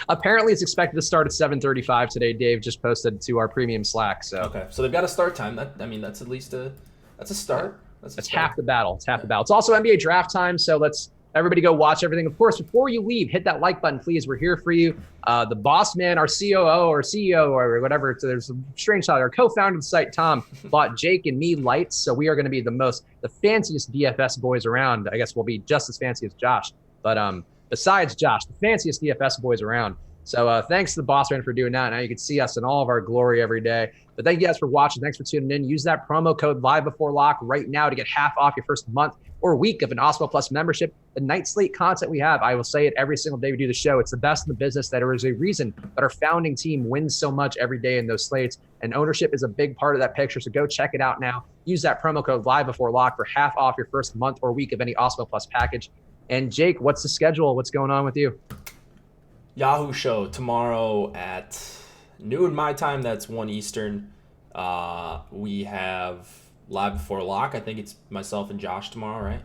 apparently it's expected to start at 7:35 today. Dave just posted to our premium Slack. So okay, so they've got a start time. That's at least that's a start. That's half the battle. It's half the battle. It's also NBA draft time, so let's everybody go watch everything. Of course, before you leave, hit that like button, please. We're here for you. The boss man, our COO or CEO or whatever. So there's a strange thought. Our co-founder of the site, Tom, bought Jake and me lights. So we are going to be the fanciest DFS boys around. I guess we'll be just as fancy as Josh. But besides Josh, the fanciest DFS boys around. So thanks to the boss man for doing that. Now you can see us in all of our glory every day. But thank you guys for watching. Thanks for tuning in. Use that promo code live before lock right now to get half off your first month or week of an Osmo Plus membership. The night slate content we have, I will say it every single day we do the show. It's the best in the business. There is a reason that our founding team wins so much every day in those slates, and ownership is a big part of that picture. So go check it out now. Use that promo code live before lock for half off your first month or week of any Osmo Plus package. And Jake, what's the schedule? What's going on with you? Yahoo show tomorrow at noon my time. That's 1 Eastern. We have live before lock. I think it's myself and Josh tomorrow, right?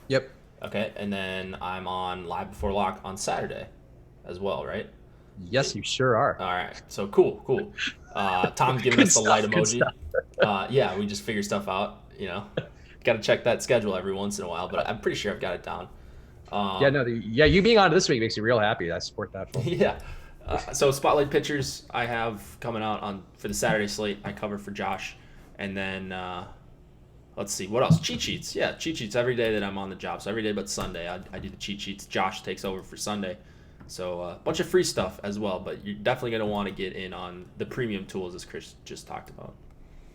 Yep. Okay, and then I'm on live before lock on Saturday as well, right? Yes, you sure are. All right, so cool. Tom's giving us the light emoji. Yeah, we just figure stuff out, Got to check that schedule every once in a while, but I'm pretty sure I've got it down. You being on this week makes me real happy. I support that. Yeah. So spotlight pitchers I have coming out for the Saturday slate. I cover for Josh, and then let's see what else. Cheat sheets, cheat sheets every day that I'm on the job. So every day but Sunday, I do the cheat sheets. Josh takes over for Sunday, so a bunch of free stuff as well. But you're definitely gonna want to get in on the premium tools as Chris just talked about.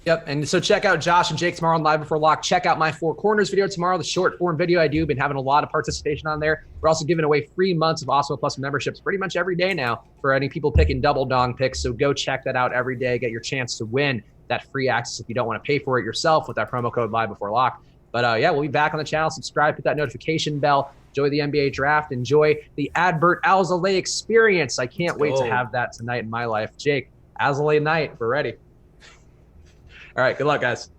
Yep, and so check out Josh and Jake tomorrow on Live Before Lock. Check out my Four Corners video tomorrow, the short form video I do. Been having a lot of participation on there. We're also giving away free months of Osmo Plus memberships pretty much every day now for any people picking double dong picks. So go check that out every day. Get your chance to win that free access if you don't want to pay for it yourself with that promo code Live Before Lock. But we'll be back on the channel. Subscribe, hit that notification bell. Enjoy the NBA draft. Enjoy the Advert Alzolay experience. I can't wait to have that tonight in my life. Jake, Alzolay night. We're ready. All right, good luck, guys.